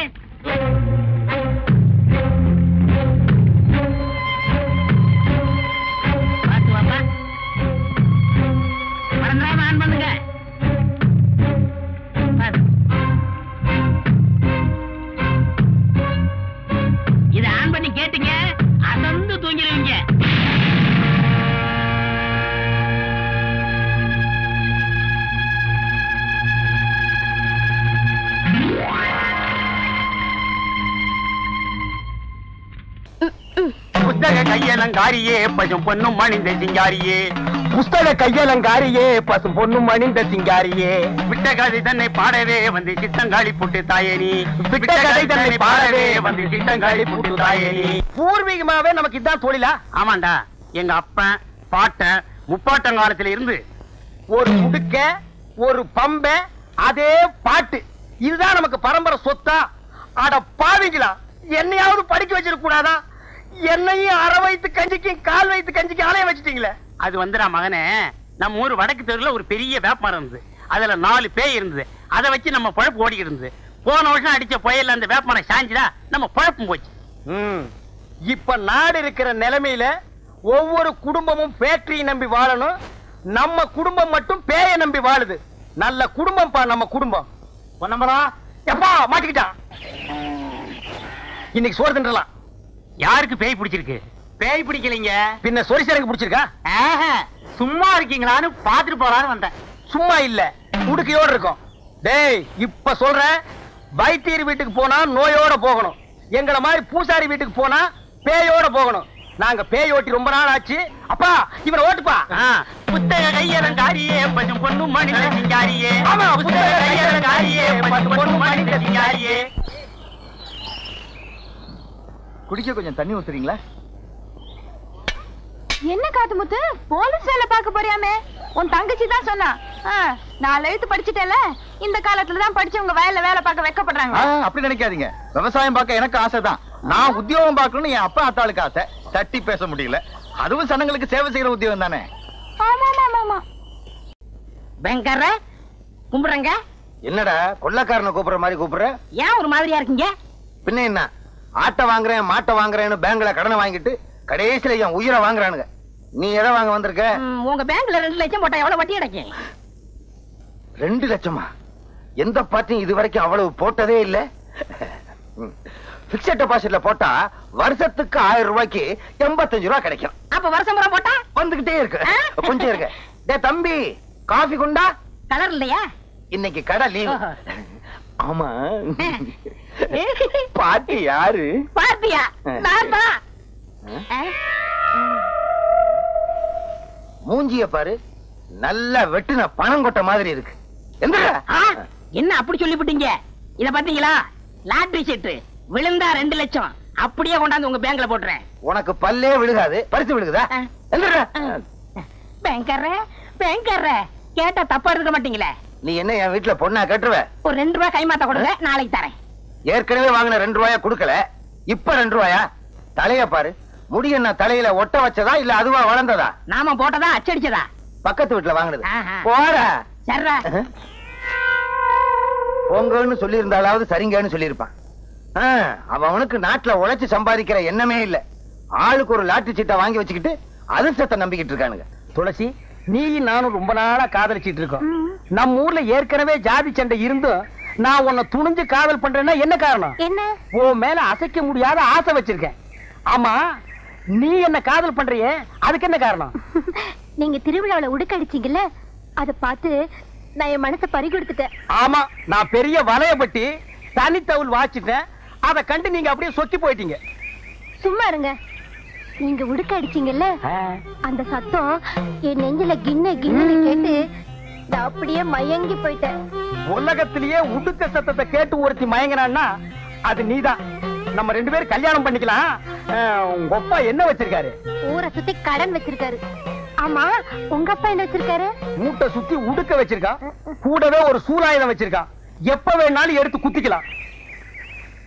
பாத்து வாப்பா, மறந்துடாம ஆன் பண்ணுங்க. இத ஆன் பண்ணி கேட்டீங்க, அசந்து தூங்கிடுவீங்க. புஸ்தக கையலங்காரியே பசும் பொண்ணும் மணிந்த சிங்காரியே, புஸ்தக கையலங்காரியே பசும் பொண்ணும் மணிந்த சிங்காரியே, விட்ட கதை தன்னை பாடவே வந்து சித்தங்காளி புட்டு தாயேனி, விட்ட கதை தன்னை பாடவே வந்து சித்தங்காளி புட்டு தாயேனி. பூர்வீகமாவே நமக்கு இதான் தொழிலா? ஆமாண்டா, எங்க அப்பன் பாட்டன் முப்பாட்டங்காலத்துல இருந்து ஒரு முடுக்க, ஒரு பம்ப, அதே பாட்டு, இதுதான் நமக்கு பரம்பரை சொத்தா? அட பாவிங்களா, என்னையாவது படிக்க வச்சிருக்க கூடாதா? என்னையும் அரை வயித்து கஞ்சிக்கும் கால் வயித்து கஞ்சிக்கும் ஆலய வச்சுட்டீங்களே. அது வந்துடா மகனே, நம்ம ஊர் வடக்கு தெருல ஒரு பெரிய வேப்பமரம் இருந்தது. அதுல 4 பேய் இருந்தது. அதை வச்சு நம்ம பழப்பு ஓடிக்கிட்டு இருந்தது. போன வருஷம் அடிச்ச புயல்ல அந்த வேப்பமரம் சாஞ்சுதா, நம்ம பழப்பும் போச்சு. இப்ப நாடு இருக்கிற நிலைமையில ஒவ்வொரு குடும்பமும் ஃபேக்டரி நம்பி வாழணும். நம்ம குடும்பம் மட்டும் பேய நம்பி வாழுது. நல்ல குடும்பம் பா நம்ம குடும்பம். பொன்னம்பலா, எப்பா மாட்டிக்கிட்டான். இன்னைக்கு சோறு தின்றலாம். யாருக்கு பேய் பிடிச்சிருக்கு? பேய் பிடிக்கலைங்க. பின்ன சொரிசரங்கு பிடிச்சிருக்கா? சும்மா இருக்கீங்களான்னு பாத்துட்டு போறான்னு வந்தேன். சும்மா இல்ல, உடுக்கையோடு இருக்கும். டேய், இப்ப சொல்றேன், வைத்தியர் வீட்டுக்கு போனா நோயோட போகணும். எங்களை மாதிரி பூசாரி வீட்டுக்கு போனா பேயோட போகணும். நாங்க பேய் ஓட்டி ரொம்ப நாள் ஆச்சு. அப்பா, இவனை ஓட்டுப்பா. புத்தக கையலங்காரியே பசும் பொண்ணும் மணிந்த சிங்காரியே. ஆமா, புத்தக கையலங்காரியே பசும் பொண்ணும் மணிந்த சிங்காரியே. குடிக்க கொஞ்சம் தண்ணி ஊத்துறீங்களா? என்ன காத்துமுத்து, போலீஸ் வேலை பார்க்க போறியாமே? உன் தங்கச்சி தான் சொன்னா. 4 எழுத்து படிச்சுட்டேல, இந்த காலத்துல தான் படிச்சவங்க வயல்ல வேலை பார்க்க வெக்கப்படுறாங்க. அப்படி நினைக்காதீங்க. விவசாயம் பார்க்க எனக்கு ஆசைதான். நான் உத்தியோகம் பார்க்கணும்னு என் அப்பா அத்தாளுக்கு ஆசை. தட்டி பேச முடியல. அதுவும் சனங்களுக்கு சேவை செய்யற உத்தியோகம் தானே. ஆமா. வெங்கர கும்பிடுறங்க. என்னடா கொள்ளக்காரனை கூப்பிடுற மாதிரி கூப்பிடுற? ஏன் ஒரு மாதிரியா இருக்கீங்க? பின்ன என்ன, ஆட்டை வாங்குறேன் மாட்டை வாங்குறேன்னு பேங்க்ல கடனை வாங்கிட்டு கடைசியில என் உயிரை வாங்குறானுங்க. நீ எதை வாங்க வந்திருக்க? உங்க பேங்க்ல 2 லட்சம் போட்டா எவ்வளவு வட்டி கிடைக்கும்? 2 லட்சமா? எந்த பார்ட்டியும் இது வரைக்கும் அவ்வளவு போட்டதே இல்ல. பிக்ஸட் டெபாசிட்ல போட்டா வருஷத்துக்கு 1000 ரூபாய்க்கு 85 ரூபாய் கிடைக்கும். அப்ப வருஷம் பூரா போட்டா வந்துகிட்டே இருக்கு. கொஞ்சம் இருக்கு. டேய் தம்பி, காஃபி குண்டா? கலர் இல்லையா? இன்னைக்கு கடை லீவ். ஆமா, பாட்டி யாரு? பார்த்தியா? நான் தான். மூஞ்சிய பாரு, நல்லா வெட்டுன பணம் கொட்ட மாதிரி இருக்கு. என்ன அப்படி சொல்லிவிட்டீங்க? இத பாத்தீங்களா? லாட்டரி சீட்டு விழுந்தா 2 லட்சம் அப்படியே கொண்டாந்து உங்க பேங்க்ல போட்டுறேன். உனக்கு பல்லே விழுகாது, பரிசு விழுகுதா? பேங்கர்ற கேட்டா தப்பா இருக்க மாட்டீங்களே. நீ என்ன என் வீட்டுல பொண்ணா கட்டுவ? ஒரு 2 ரூபாய் கைமாத்த கொடுங்க, நாளைக்கு தரேன். ஏற்கனவே வாங்கின 2 ரூபாயா கொடுக்கல, இப்ப 2 ரூபாயா? தலைய பாரு, முடி என்ன தலையில ஒட்ட வச்சதா இல்ல அதுவா வளர்ந்ததா? நாம போட்டதா அச்சடிச்சதா? பக்கத்து வீட்டுல வாங்கினது. போற சர்ரா பொங்கல்னு சொல்லி இருந்தாலாவது சரிங்கன்னு சொல்லியிருப்பான். அவனுக்கு நாட்டுல உழைச்சு சம்பாதிக்கிற எண்ணமே இல்ல. ஆளுக்கு ஒரு லாட்டரி சீட்டை வாங்கி வச்சுக்கிட்டு அதிர்ஷ்டத்தை நம்பிக்கிட்டு இருக்கானுங்க. துளசி, நீ நானும் ரொம்ப நாளா காதலிச்சிட்டு இருக்கோம். நம்ம ஊர்ல ஏற்கனவே ஜாதி சண்டை இருந்தும் நான் உன்னை துணிஞ்சு காதல் பண்றேன்னா என்ன காரணம்? என்ன? உன் மேல அசைக்க முடியாத ஆசை வச்சிருக்கேன். ஆமா, நீ என்ன காதல் பண்றியே, அதுக்கு என்ன காரணம்? நீங்க திருவிழாவில உடுக்கடிச்சீங்கல்ல, அத பார்த்து நான் என் மனசை பறி கொடுத்துட்டேன். ஆமா, நான் பெரிய வலைய பட்டி தனித்தவுள் வாச்சிட்டேன். அத கண்டு நீங்க அப்படியே சொக்கி போயிட்டீங்க. சும்மா இருங்க. நீங்க உடுக்க அடிச்சீங்கல்ல, அந்த சத்தம் என் நெஞ்சில கிண்ண கிண்ணு கேட்டு நான் அப்படியே மயங்கி போயிட்டேன். உலகத்திலேயே உடுக்க சத்தத்தை கேட்டு ஒருத்தி மயங்கினான்னா அது நீதான். நம்ம 2 பேரும் கல்யாணம் பண்ணிக்கலாம். உங்க அப்பா என்ன வச்சிருக்காரு? ஊரை சுத்தி கடன் வச்சிருக்காரு. ஆமா, உங்க அப்பா என்ன வச்சிருக்காரு? மூட்டை சுத்தி உடுக்க வச்சிருக்கான். கூடவே ஒரு சூலாயுதம் வச்சிருக்கான். எப்ப வேணாலும் எடுத்து குத்திக்கலாம்.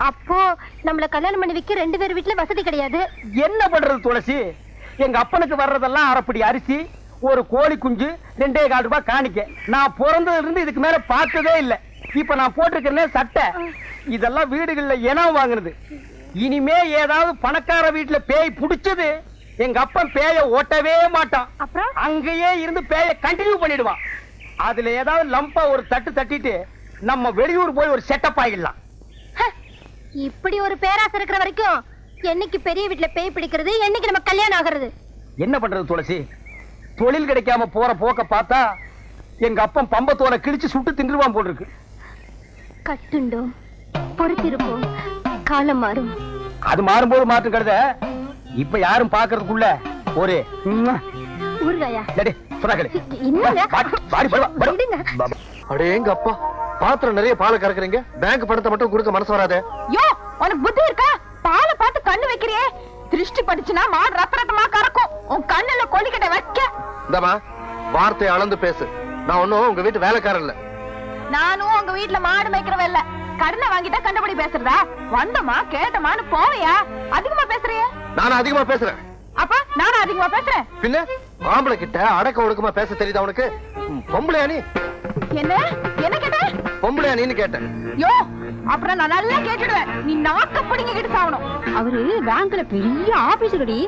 அப்போ நம்மள கல்யாணம் பண்ணி வைக்க 2 பேர் வீட்டுல வசதி கிடையாது. என்ன பண்றது துளசி? எங்க அப்பனுக்கு வர்றதெல்லாம் அரைப்படி அரிசி, ஒரு கோழி குஞ்சு, 2.25 ரூபாய் காணிக்க. நான் பிறந்ததுல இருந்து இதுக்கு மேல பார்த்ததே இல்ல. இப்ப நான் போட்டிருக்கிறேன் சட்டை, இதெல்லாம் வீடுகள்ல இனம் வாங்குறது. இனிமே ஏதாவது பணக்கார வீட்டுல பேய் புடிச்சது, எங்க அப்பன் பேய ஓட்டவே மாட்டான். அப்புறம் அங்கேயே இருந்து பேய கண்டினியூ பண்ணிடுவான். அதுல ஏதாவது லம்பா ஒரு தட்டு தட்டிட்டு நம்ம வெளியூர் போய் ஒரு செட்டப் ஆகிடலாம். இப்படி ஒரு பேராசை இருக்கிற வரைக்கும் என்னைக்கு பெரிய வீட்டுல பேய் பிடிக்கிறது, என்னைக்கு நம்ம கல்யாணம் ஆகிறது? என்ன பண்றது துளசி? தொழில் கிடைக்காம போற போக்க பார்த்தா எங்க அப்பன் பம்பத்தோலை கிழிச்சு சுட்டு தின்றுவான் போல் இருக்கு. கட்டுண்டோம், பொறுத்திருப்போம், காலம் மாறும். அது மாறும்போது மாற்றம் கருத. இப்ப யாரும் பாக்குறதுக்குள்ள ஒரு ஊர்காயா எங்க அப்பா பாத்திரம் நிறைய பாலை கறக்குறீங்க, பேங்க் பணத்தை மட்டும் கொடுக்க மனசு வராதே. யோ, உனக்கு புத்தி இருக்கா? பாலை பார்த்து கண்ணு வைக்கிறியே, திருஷ்டி படிச்சுனா மாடு ரத்தரத்தமா கறக்கும். உன் கண்ணுல கொல்லிக்கட்டை வைக்க. இந்தமா வார்த்தையை அளந்து பேசு. நான் ஒன்னும் உங்க வீட்டு வேலைக்காரன் இல்ல. நானும் உங்க வீட்டுல மாடு மேய்க்கிறவ இல்ல. கடனை வாங்கிட்டா கண்டுபிடி பேசுறதா? வந்தமா கேட்டமான்னு போவையா? அதிகமா பேசுறிய? நானும் அதிகமா பேசுறேன். அப்ப நானும் அதிகமா பேசுறேன். பின்ன ஆம்பளை கிட்ட அடக்க ஒடுக்கமா பேச தெரியுதா உனக்கு? பொம்பளையா நீ? என்ன என்ன கேட்ட? பொம்பளையா நீன்னு கேட்டேன். யோ, அப்புறம் நான் நல்லா கேட்டுடுவேன். நீ நாக்க பிடிங்க கிட்ட சாவணும். அவரு பேங்க்ல பெரிய ஆபீசர்டி.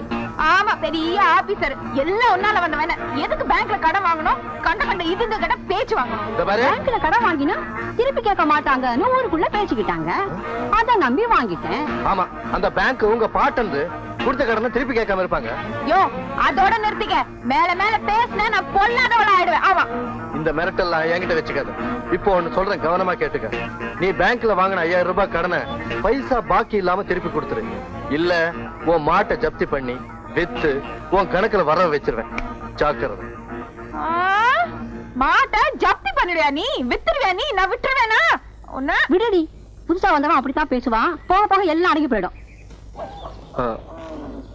ஆமா, பெரிய ஆபீசர். எல்லாம் ஒன்னால வந்தவன. எதுக்கு பேங்க்ல கடன் வாங்கணும்? கண்ட இதுங்க கிட்ட பேச்சு வாங்கணும். பேங்க்ல கடன் வாங்கினா திருப்பி கேட்க மாட்டாங்கன்னு ஊருக்குள்ள பேசிக்கிட்டாங்க. அத நம்பி வாங்கிட்டேன். ஆமா, அந்த பேங்க் உங்க பாட்டன் கொடுத்த கடனை திருப்பி கேட்காம இருப்பாங்க. யோ, அதோட நிறுத்திக்க. மேல மேல பேசினா நான் பொல்லாதவள ஆயிடுவேன். ஆமா, இந்த மிரட்டல்லாம் என்கிட்ட வச்சுக்காத. இப்போ ஒன்னு சொல்றேன், கவனமா கேட்டுக்க. நீ பேங்க்ல வாங்கின 5000 ரூபாய் கடனை பைசா பாக்கி இல்லாம திருப்பி கொடுத்துரு. இல்ல உன் மாட்டை ஜப்தி பண்ணி வித்து உன் கணக்குல வர வச்சிருவேன். ஜாக்கிரதை. மாட்டை ஜப்தி பண்ணிடுவியா நீ? வித்துருவியா நீ? நான் விட்டுருவேனா? உன்ன விடுடி. புதுசா வந்தவன் அப்படித்தான் பேசுவான். போக போக எல்லாம் அடங்கி போயிடும்.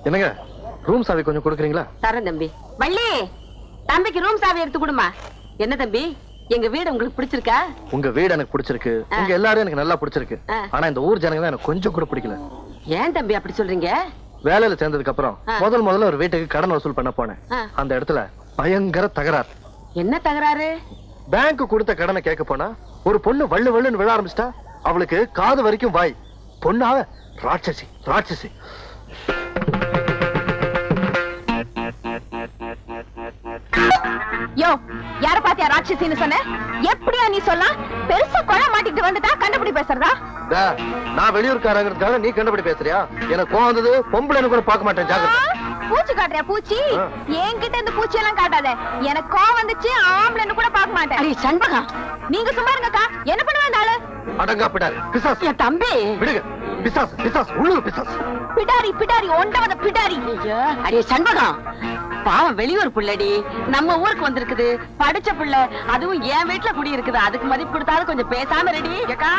என்னங்க, ரூம் சாவி கொஞ்சம் கொடுக்குறீங்களா? தரேன் தம்பி. வள்ளி, தம்பிக்கு ரூம் சாவி எடுத்து கொடுமா. என்ன தம்பி, எங்க வீடு உங்களுக்கு பிடிச்சிருக்கா? உங்க வீடு எனக்கு பிடிச்சிருக்கு. உங்க எல்லாரும் எனக்கு நல்லா பிடிச்சிருக்கு. ஆனா இந்த ஊர் ஜனங்க தான் எனக்கு கொஞ்சம் கூட பிடிக்கல. ஏன் தம்பி அப்படி சொல்றீங்க? வேலையில சேர்ந்ததுக்கு அப்புறம் முதல்ல ஒரு வீட்டுக்கு கடன் வசூல் பண்ண போனேன். அந்த இடத்துல பயங்கர தகராறு. என்ன தகராறு? பேங்க் கொடுத்த கடனை கேட்க போனா ஒரு பொண்ணு வள்ளு வள்ளுன்னு விழ ஆரம்பிச்சிட்டா. அவளுக்கு காது வரைக்கும் வாய். பொண்ணாவ ராட்சசி ராட்சசி. யோ, யார பாத்தியா ராட்சசின்னு சொன்ன? எப்படியா நீ சொல்லலாம்? பெருசா கொலை மாட்டிட்டு வந்துட்டா கண்டுபிடி பேசுறதா? நான் வெளியூர்காரங்கிறதுக்காக நீ கண்டுபிடி பேசுறியா? எனக்கு கோவம் வந்தது. பொம்பளைன்னு கூட பார்க்க மாட்டேன். ஜாக்கிரதை. பூச்சி காட்டுறியா பூச்சி? என்கிட்ட இந்த பூச்சி எல்லாம் காட்டாத. எனக்கு கோவம் வந்துச்சு ஆம்பளைன்னு கூட பார்க்க மாட்டேன். அடி சண்பகா, நீங்க சும்மா இருங்கக்கா. என்ன பண்ணுவா இந்த ஆளு? அடங்கா பிடாரி பிசாஸ். என் தம்பி விடுங்க. பிசாஸ் பிசாஸ் உள்ளூர் பிசாஸ். பிடாரி பிடாரி ஒண்டவத பிடாரி. ஐயோ அடி சண்பகா, பாவம் வெளியூர் புள்ளடி, நம்ம ஊருக்கு வந்திருக்குது, படிச்ச புள்ள, அதுவும் என் வீட்டுல குடி இருக்குது. அதுக்கு மதிப்பு கொடுத்தாலும் கொஞ்சம் பேசாம ரெடி. ஏக்கா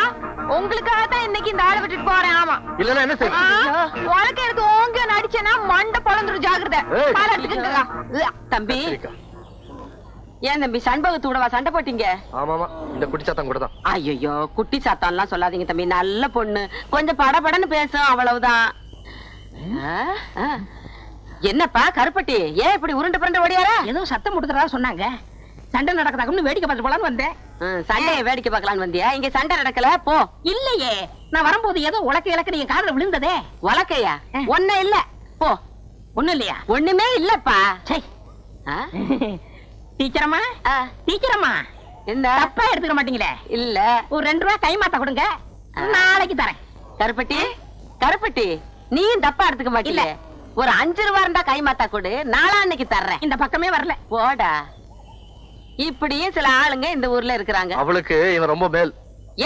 உங்களுக்காக தான் இன்னைக்கு இந்த ஆளை விட்டுட்டு போறேன். ஆமா இல்லன்னா என்ன செய்ய? உனக்கு எடுத்து ஓங்க நடிச்சேன்னா மண்டை பொழந்துரும். ஜாகிரதை. பாராட்டுக்குங்கக்கா. தம்பி ஏன் தம்பி சண்பகத்தோடவா சண்டை போட்டீங்க? ஆமாமா, இந்த குட்டி சாத்தான் கூட தான். ஐயோ குட்டி சாத்தான் எல்லாம் சொல்லாதீங்க தம்பி, நல்ல பொண்ணு, கொஞ்சம் படபடன்னு பேசும், அவ்வளவுதான். என்னப்பா கருப்பட்டி, ஏன் இப்படி உருண்டு புரண்டு ஓடியாரா? ஏதோ சத்தம் கொடுத்துறதா சொன்னாங்க. சண்டை நடக்குதான்னு வேடிக்கை பார்த்து போலான்னு வந்தேன். சண்டையை வேடிக்கை பார்க்கலான்னு வந்தியா? இங்க சண்டை நடக்கல போ. இல்லையே, நான் வரும்போது ஏதோ உலக்க இலக்க நீங்க காதுல விழுந்ததே. வழக்கையா? ஒண்ணு இல்ல போ. ஒண்ணும் இல்லையா? ஒண்ணுமே இல்லப்பா. டீச்சரம்மா, டீச்சரம்மா, என்ன தப்பா எடுத்துக்க மாட்டீங்களே? இல்ல, ஒரு 2 ரூபாய் கை மாத்த கொடுங்க, நாளைக்கு தரேன். கருப்பட்டி கருப்பட்டி, நீயும் தப்பா எடுத்துக்க மாட்டீங்க. ஒரு 5 ரூபா இருந்தா கை மாத்தா கொடு, நாளான்னைக்கு தர்றேன். இந்த பக்கமே வரல. போடா. இப்படியும் சில ஆளுங்க இந்த ஊர்ல இருக்கிறாங்க. அவளுக்கு இவன் ரொம்ப மேல்.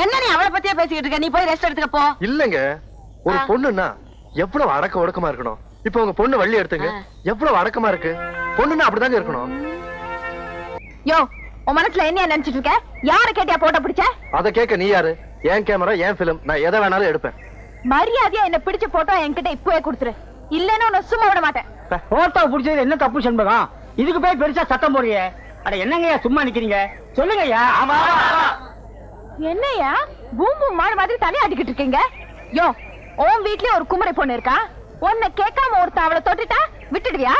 என்ன நீ அவளை பத்தியா பேசிக்கிட்டு இருக்க? நீ போய் ரெஸ்ட் எடுத்துக்க போ. இல்லங்க, ஒரு பொண்ணுன்னா எவ்வளவு அடக்க ஒடுக்கமா இருக்கணும். இப்ப உங்க பொண்ணு வள்ளி எடுத்துங்க, எவ்வளவு அடக்கமா இருக்கு. பொண்ணுன்னா அப்படிதாங்க இருக்கணும். யோ, உன் மனசுல என்ன நினைச்சிட்டு இருக்க? யார கேட்டியா போட்டோ பிடிச்ச? அத கேட்க நீ யாரு? என் கேமரா, என் பிலிம், நான் எதை வேணாலும் எடுப்பேன். மரியாதையா என்ன பிடிச்ச போட்டோ என்கிட்ட இப்பவே கொடுத்துரு, இல்லன்னு உன்னை சும்மா விட மாட்டேன். போட்டோ பிடிச்சது என்ன தப்பு சண்பகம்? இதுக்கு போய் பெருசா சத்தம் போடுறியே. அட என்னங்கய்யா சும்மா நிக்கிறீங்க? சொல்லுங்கய்யா. என்னையா பூம் பூம் மாடு மாதிரி தலையாட்டிக்கிட்டு இருக்கீங்க? யோ, உன் வீட்லயே ஒரு குமரை பொண்ணு இருக்கா, உன்னை கேட்காம ஒருத்த அவளை தொட்டுட்டா விட்டுடுவியா?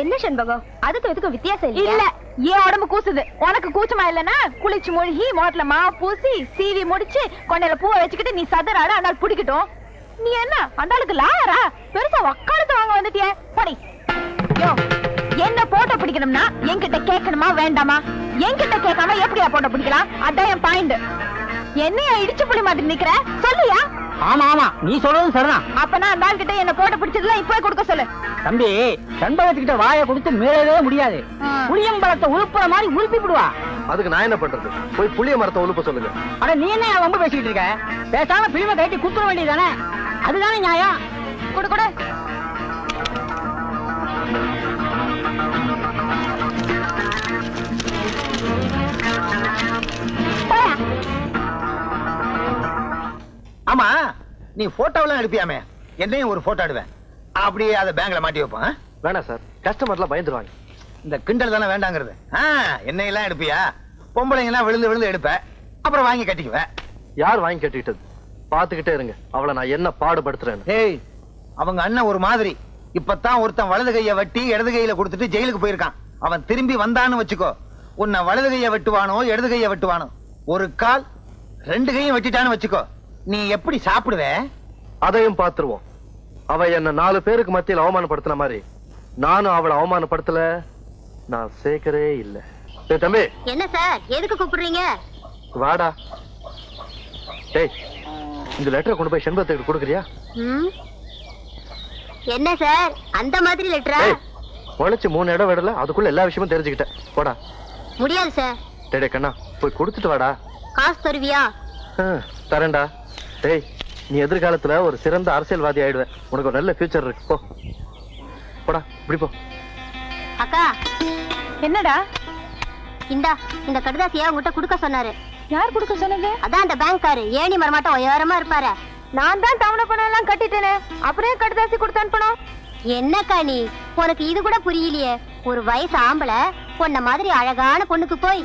என்ன சண்பகம், அதுக்கு எதுக்கு வித்தியாசம் இல்ல? ஏன் உடம்பு கூசுது? உனக்கு கூச்சமா இல்லன்னா குளிச்சு மூழ்கி மோட்ல மா பூசி சீவி முடிச்சு கொண்டையில பூவை வச்சுக்கிட்டு நீ சதுராட ஆனால் பிடிக்கட்டும். நீ என்ன அந்த ஆளுக்கு லாயரா? பெருசா வக்காலத்து வாங்க வந்துட்டிய படி. யோ, என்ன போட்டோ பிடிக்கணும்னா என்கிட்ட கேட்கணுமா வேண்டாமா? என்கிட்ட கேட்காம எப்படியா போட்டோ பிடிக்கலாம்? அதான் என் பாயிண்ட். என்னையா இடிச்சு புளி மாதிரி நிக்கிற? சொல்லியா? ஆமா ஆமா, நீ சொல்றது சரிதான். அப்பனா அந்த ஆள் கிட்ட என்ன போட்டோ பிடிச்சதுல இப்பவே கொடுக்க சொல்லு. தம்பி, சண்பகத்துக்கிட்ட வாயை கொடுத்து மீளவே முடியாது. புளியம்பழத்தை உழுப்புற மாதிரி உழுப்பி விடுவா. அதுக்கு நான் என்ன பண்றது? போய் புளிய மரத்தை உழுப்ப சொல்லுங்க. அட நீ என்ன ரொம்ப பேசிக்கிட்டு இருக்க? பேசாம பிலிமை கட்டி குத்துற வேண்டியதானே? அதுதானே நியாயம். கொடு கொடு. ஆமா, நீ போட்டோவெல்லாம் எடுப்பியாமே, என்னையும் ஒரு போட்டோ எடுவேன். அப்படியே அதை பேங்க்ல மாட்டி வைப்போம். வேணாம் சார், கஸ்டமர்லாம் பயந்துருவாங்க. இந்த கிண்டல் தானே வேண்டாங்கிறது. என்னையெல்லாம் எடுப்பியா? பொம்பளைங்க எல்லாம் விழுந்து விழுந்து எடுப்ப, அப்புறம் வாங்கி கட்டிக்குவேன். யார் வாங்கி கட்டிட்டது? பாத்துக்கிட்டே இருங்க, அவளை நான் என்ன பாடுபடுத்துறேன். ஏய், அவங்க அண்ணன் ஒரு மாதிரி. இப்பதான் ஒருத்தன் வலது கையை வெட்டி இடது கையில கொடுத்துட்டு ஜெயிலுக்கு போயிருக்கான். அவன் திரும்பி வந்தான்னு வச்சுக்கோ, உன்னை வலது கையை வெட்டுவானோ இடது கையை வெட்டுவானோ. ஒரு கால் 2 கையும் வெட்டிட்டான்னு வச்சுக்கோ, நீ எப்படி சாப்பிடுவ? அதையும் பாத்துருவோம். அவ என்ன 4 பேருக்கு மத்தியில் அவமானப்படுத்தின மாதிரி நானும் அவளை அவமானப்படுத்தல. நான் சேர்க்கவே இல்ல. தம்பி. என்ன சார், எதுக்கு கூப்பிடுறீங்க? வாடா. டேய், இந்த லெட்டரை கொண்டு போய் செண்பகத்துக்கு கொடுக்குறியா? என்ன சார் அந்த மாதிரி லெட்டரா? உழைச்சு 3 இடம் விடல, அதுக்குள்ள எல்லா விஷயமும் தெரிஞ்சுக்கிட்டேன். போடா. முடியாது சார். டேடே கண்ணா, போய் கொடுத்துட்டு வாடா. காசு தருவியா? தரேன்டா. டேய், நீ எதிர்காலத்துல ஒரு சிறந்த அரசியல்வாதி ஆயிடுவேன். உனக்கு ஒரு நல்ல ஃபியூச்சர் இருக்கு. போ போடா, இப்படி போ. அக்கா. என்னடா? இந்த கடுதாசியா உங்ககிட்ட கொடுக்க சொன்னாரு. யார் கொடுக்க சொன்னது? அதான் அந்த பேங்க்காரு, ஏணி மரமாட்டம் உயரமா இருப்பாரு. நான் தான் டவுன பணம் எல்லாம் கட்டிட்டேனே, அப்புறம் கடுதாசி கொடுத்து அனுப்பணும். என்னக்கா நீ, உனக்கு இது கூட புரியலையே? ஒரு வயசு ஆம்பளை பொண்ண மாதிரி அழகான பொண்ணுக்கு போய்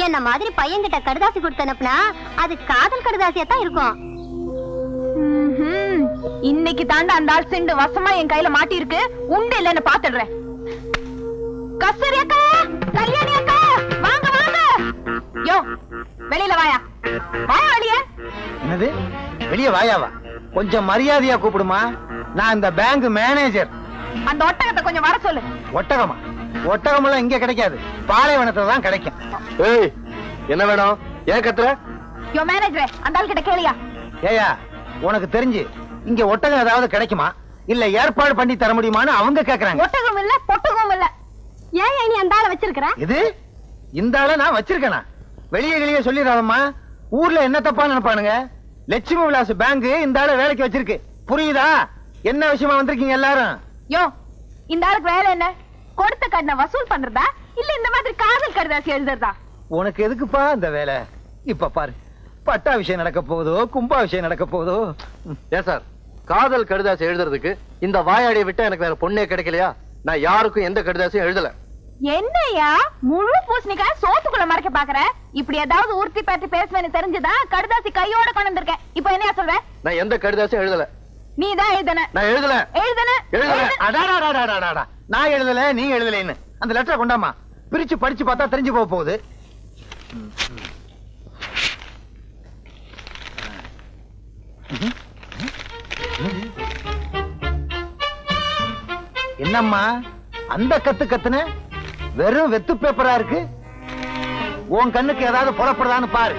என்ன மாதிரி பையன்கிட்ட கடுதாசி கொடுத்து அனுப்புனா அது காதல் கடுதாசியா தான் இருக்கும். இன்னைக்கு தாண்டா அந்த ஆள் செண்டு வசமா என் கையில மாட்டி இருக்கு. உண்டு இல்லன்னு பாத்துடுறேன். கஸ்தூரி அக்கா, கல்யாணி அக்கா, வாங்க வாங்க. யோ, வெளியில வாயா. வாயா வெளிய. என்னது வெளிய வாயாவா? கொஞ்சம் மரியாதையா கூப்பிடுமா. நான் இந்த பேங்க் மேனேஜர். அந்த ஒட்டகத்தை கொஞ்சம் வர சொல்லு. ஒட்டகமா? ஒட்டகம் எல்லாம் இங்க கிடைக்காது, பாலைவனத்துல தான் கிடைக்கும். ஏய், என்ன வேணும்? ஏன் கத்துற? யோ மேனேஜர், அந்த ஆள் கிட்ட கேளியா. ஏயா, உனக்கு தெரிஞ்சு இங்க ஒட்டகம் ஏதாவது கிடைக்குமா? இல்ல ஏற்பாடு பண்ணி தர முடியுமான்னு அவங்க கேக்குறாங்க. ஒட்டகம் இல்ல பொட்டகம் இல்ல. ஏன் நீ அந்த ஆளை வச்சிருக்கிற? இது இந்த ஆளை நான் வச்சிருக்கேனா? வெளியே சொல்லிடாதம்மா. ஊர்ல என்ன தப்பா நினைப்பானுங்க? லட்சுமி விலாஸ் பேங்க் இந்த ஆளை வேலைக்கு வச்சிருக்கு. புரியுதா? என்ன விஷயமா வந்திருக்கீங்க எல்லாரும்? யோ, இந்த ஆளுக்கு வேலை என்ன? கொடுத்த கடனை வசூல் பண்றதா இல்ல இந்த மாதிரி காதல் கடிதாசி எழுதுறதா? உனக்கு எதுக்குப்பா இந்த வேலை? இப்ப பாரு, பட்டா விஷயம் நடக்க போகுதோ, கும்பா விஷயம் நடக்க போகுதோ. ஏன் சார், காதல் கடிதாசி எழுதுறதுக்கு இந்த வாயாடியை விட்டா எனக்கு வேற பொண்ணே கிடைக்கலையா? நான் யாருக்கும் எந்த கடிதாசியும் எழுதல. என்னையா முழு பூசணிக்காய் சோத்துக்குள்ள மறைக்க பாக்குற? இப்படி ஏதாவது உறுத்தி பற்றி பேசுவேன்னு தெரிஞ்சுதான் கடிதாசி கையோட கொண்டு வந்திருக்கேன். இப்ப என்னையா சொல்ற? நான் எந்த கடிதாசியும் எழுதல. நீ தான் எழுதன. நான் எழுதல. நான் எழுதல, நீ எழுதலைன்னு அந்த லெட்டரை கொண்டாமா. பிரிச்சு படிச்சு பார்த்தா தெரிஞ்சு போக போகுது. என்னம்மா அந்த கத்துன? வெறும் வெத்து பேப்பரா இருக்கு. உன் கண்ணுக்கு ஏதாவது புறப்படுதான்னு பாரு.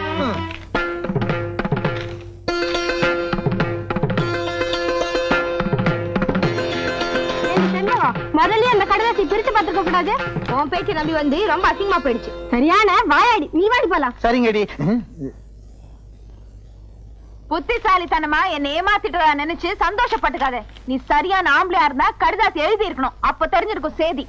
முதல்ல அந்த கடிதாசி பிரிச்சு பார்த்துக்க கூடாது. உன் பேச்சு நம்பி வந்து ரொம்ப அசிங்கமா போயிடுச்சு. சரியான வாயாடி. நீ வாடி போலாம். சரிங்கடி. புத்திசாலித்தனமா என்ன ஏமாத்திட்டு நினைச்சு சந்தோஷப்பட்டுக்காத. நீ சரியான ஆம்பளையா இருந்தா கடிதாசி எழுதி இருக்கணும். அப்ப தெரிஞ்சிருக்கும் சேதி.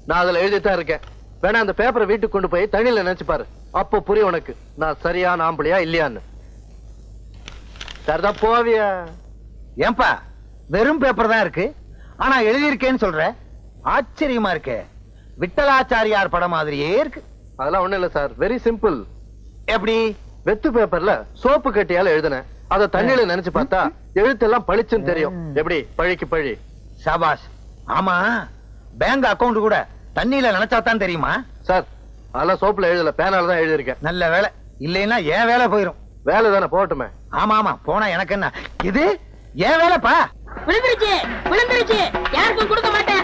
நான் அதுல எழுதித்தான் இருக்கேன். வேணா அந்த பேப்பரை வீட்டுக்கு கொண்டு போய் தண்ணியில நினைச்சு பாரு. அப்போ புரியும் உனக்கு நான் சரியான ஆம்பளையா இல்லையான்னு. சரிதான் போவியா? ஏன்பா வெறும் பேப்பர் தான் இருக்கு, ஆனா எழுதியிருக்கேன்னு சொல்ற? ஆச்சரியமா இருக்கு. விட்டலாச்சாரியார் படம் மாதிரியே இருக்கு. அதெல்லாம் ஒண்ணு இல்ல சார், வெரி சிம்பிள். எப்படி? வெத்து பேப்பர்ல சோப்பு கட்டியால எழுதுனேன். அத தண்ணியில நினைச்சு பார்த்தா எழுத்தெல்லாம் பளிச்சுன்னு தெரியும். எப்படி? பழிக்கு பழி. சபாஷ். ஆமா, பேங்க் அக்கவுண்ட் கூட தண்ணியில நினைச்சாதான் தெரியுமா? சார் அதெல்லாம் சோப்புல எழுதல, பேனால தான் எழுதியிருக்கேன். நல்ல வேலை. இல்லைன்னா ஏன் வேலை போயிரும். வேலை தானே, போகட்டுமே. ஆமா ஆமா, போனா எனக்கு என்ன? இது ஏன் வேலைப்பா? விழுந்துருச்சு விழுந்துருச்சு, யாருக்கும் கொடுக்க மாட்டேன்.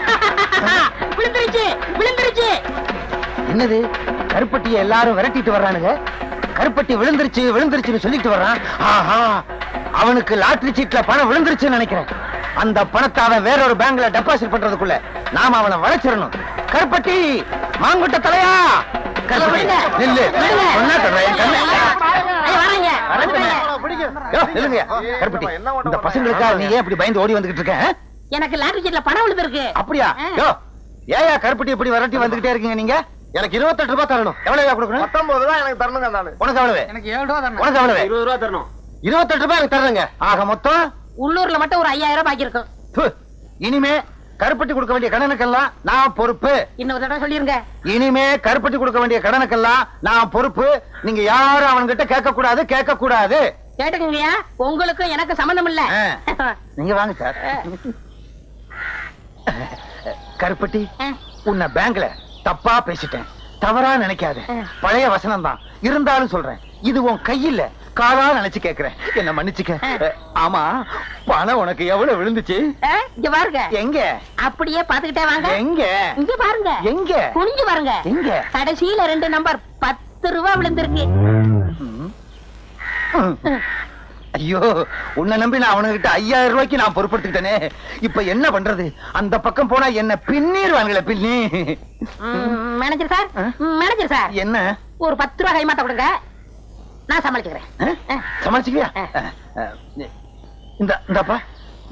விழுந்துருச்சு விழுந்துருச்சு. என்னது? கருப்பட்டியை எல்லாரும் விரட்டிட்டு வர்றானுங்க. கருப்பட்டி விழுந்துருச்சு விழுந்துருச்சுன்னு சொல்லிட்டு வர்றான். ஆஹா, அவனுக்கு லாட்டரி சீட்ல பணம் விழுந்துருச்சுன்னு நினைக்கிறேன். அந்த பணத்தை அவன் வேறொரு பேங்க்ல டெபாசிட் பண்றதுக்குள்ள நாம அவனை வளைச்சிடணும். கருப்பட்டி, மாங்குட்ட தலையா, நில்லு. கருப்பட்டி, இந்த பசங்களுக்காக நீ ஏன் இப்படி பயந்து ஓடி வந்துகிட்டு இருக்க? எனக்கு லாட்டரி சீட்ல பணம் விழுந்திருக்கு. அப்படியா? ஏயா கருப்பட்டி இப்படி விரட்டி வந்துகிட்டே இருக்கீங்க நீங்க? எனக்கு 28 ரூபாய் தரணும். எவ்வளவு கொடுக்கணும்? 19 ரூபாய் எனக்கு தரணுங்க. உனக்கு எவ்வளவு? எனக்கு 7 ரூபாய் தரணும். உனக்கு எவ்வளவு? 20 ரூபாய் தரணும். 28 ரூபாய் எனக்கு தர்றேங்க. ஆக மொத்தம் உள்ளூர்ல மட்டும் ஒரு 5000 பாக்கி இருக்கும். இனிமே கருப்பட்டி கொடுக்க வேண்டிய கடனுக்கெல்லாம் நான் பொறுப்பு. இன்னொரு தடவை சொல்லிருங்க. இனிமே கருப்பட்டி கொடுக்க வேண்டிய கடனுக்கெல்லாம் நான் பொறுப்பு. நீங்க யாரும் அவன்கிட்ட கேட்க கூடாது, கேட்க கூடாது. கேட்டுக்கங்கய்யா, உங்களுக்கு எனக்கு சம்பந்தம் இல்ல. நீங்க வாங்க சார். கருப்பட்டி, உன்னை பேங்க்ல தப்பா பேசிட்டேன், தவறா நினைக்காத. பழைய வசனம் தான் இருந்தாலும் சொல்றேன். இது உன் கையில காரா நினைச்சு கேக்குறேன். என்ன மன்னிச்சுக்க. ஆமா, பணம் உனக்கு எவ்வளவு விழுந்துச்சு? இங்க பாருங்க. எங்க? அப்படியே பாத்துக்கிட்டே வாங்க. எங்க? இங்க பாருங்க. எங்க? குனிஞ்சு பாருங்க. எங்க? கடைசியில 2 நம்பர் 10 ரூபாய் விழுந்திருக்கு. ஐயோ, உன்னை நம்பி நான் அவனுகிட்ட 5000 ரூபாய்க்கு நான் பொறுப்படுத்திட்டேனே. இப்ப என்ன பண்றது? அந்த பக்கம் போனா என்ன பின்னிடுவாங்களே, பின்னி. மேனேஜர் சார், மேனேஜர் சார், என்ன? ஒரு 10 ரூபாய் கைமாத்த கொடுங்க, நான் சமாளிச்சுக்கிறேன். சமாளிச்சுக்கிறியா? இந்தப்பா,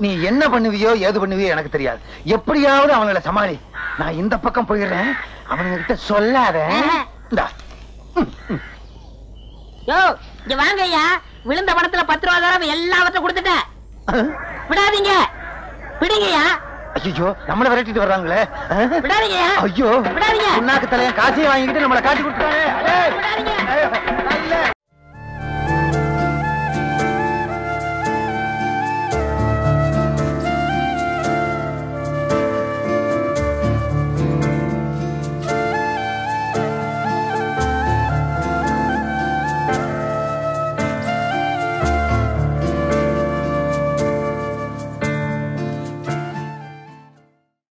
நீ என்ன பண்ணுவியோ ஏது பண்ணுவியோ எனக்கு தெரியாது. எப்படியாவது அவங்களை சமாளி. நான் இந்த பக்கம் போயிடுறேன். அவனுங்க கிட்ட சொல்லாத. இங்க வாங்க ஐயா. விழுந்த பணத்துல 10 ரூபாய் தரம் எல்லாவற்றையும் கொடுத்துட்டேன். விடாதீங்க, விடுங்கய்யா. ஐயோ, நம்மள விரட்டிட்டு வர்றாங்களே. விடாதீங்கய்யா. ஐயோ, விடாதீங்க. உன்னாக்கு தலையன் காசையும் வாங்கிட்டு நம்மளை காட்டி கொடுத்துட்டாங்க.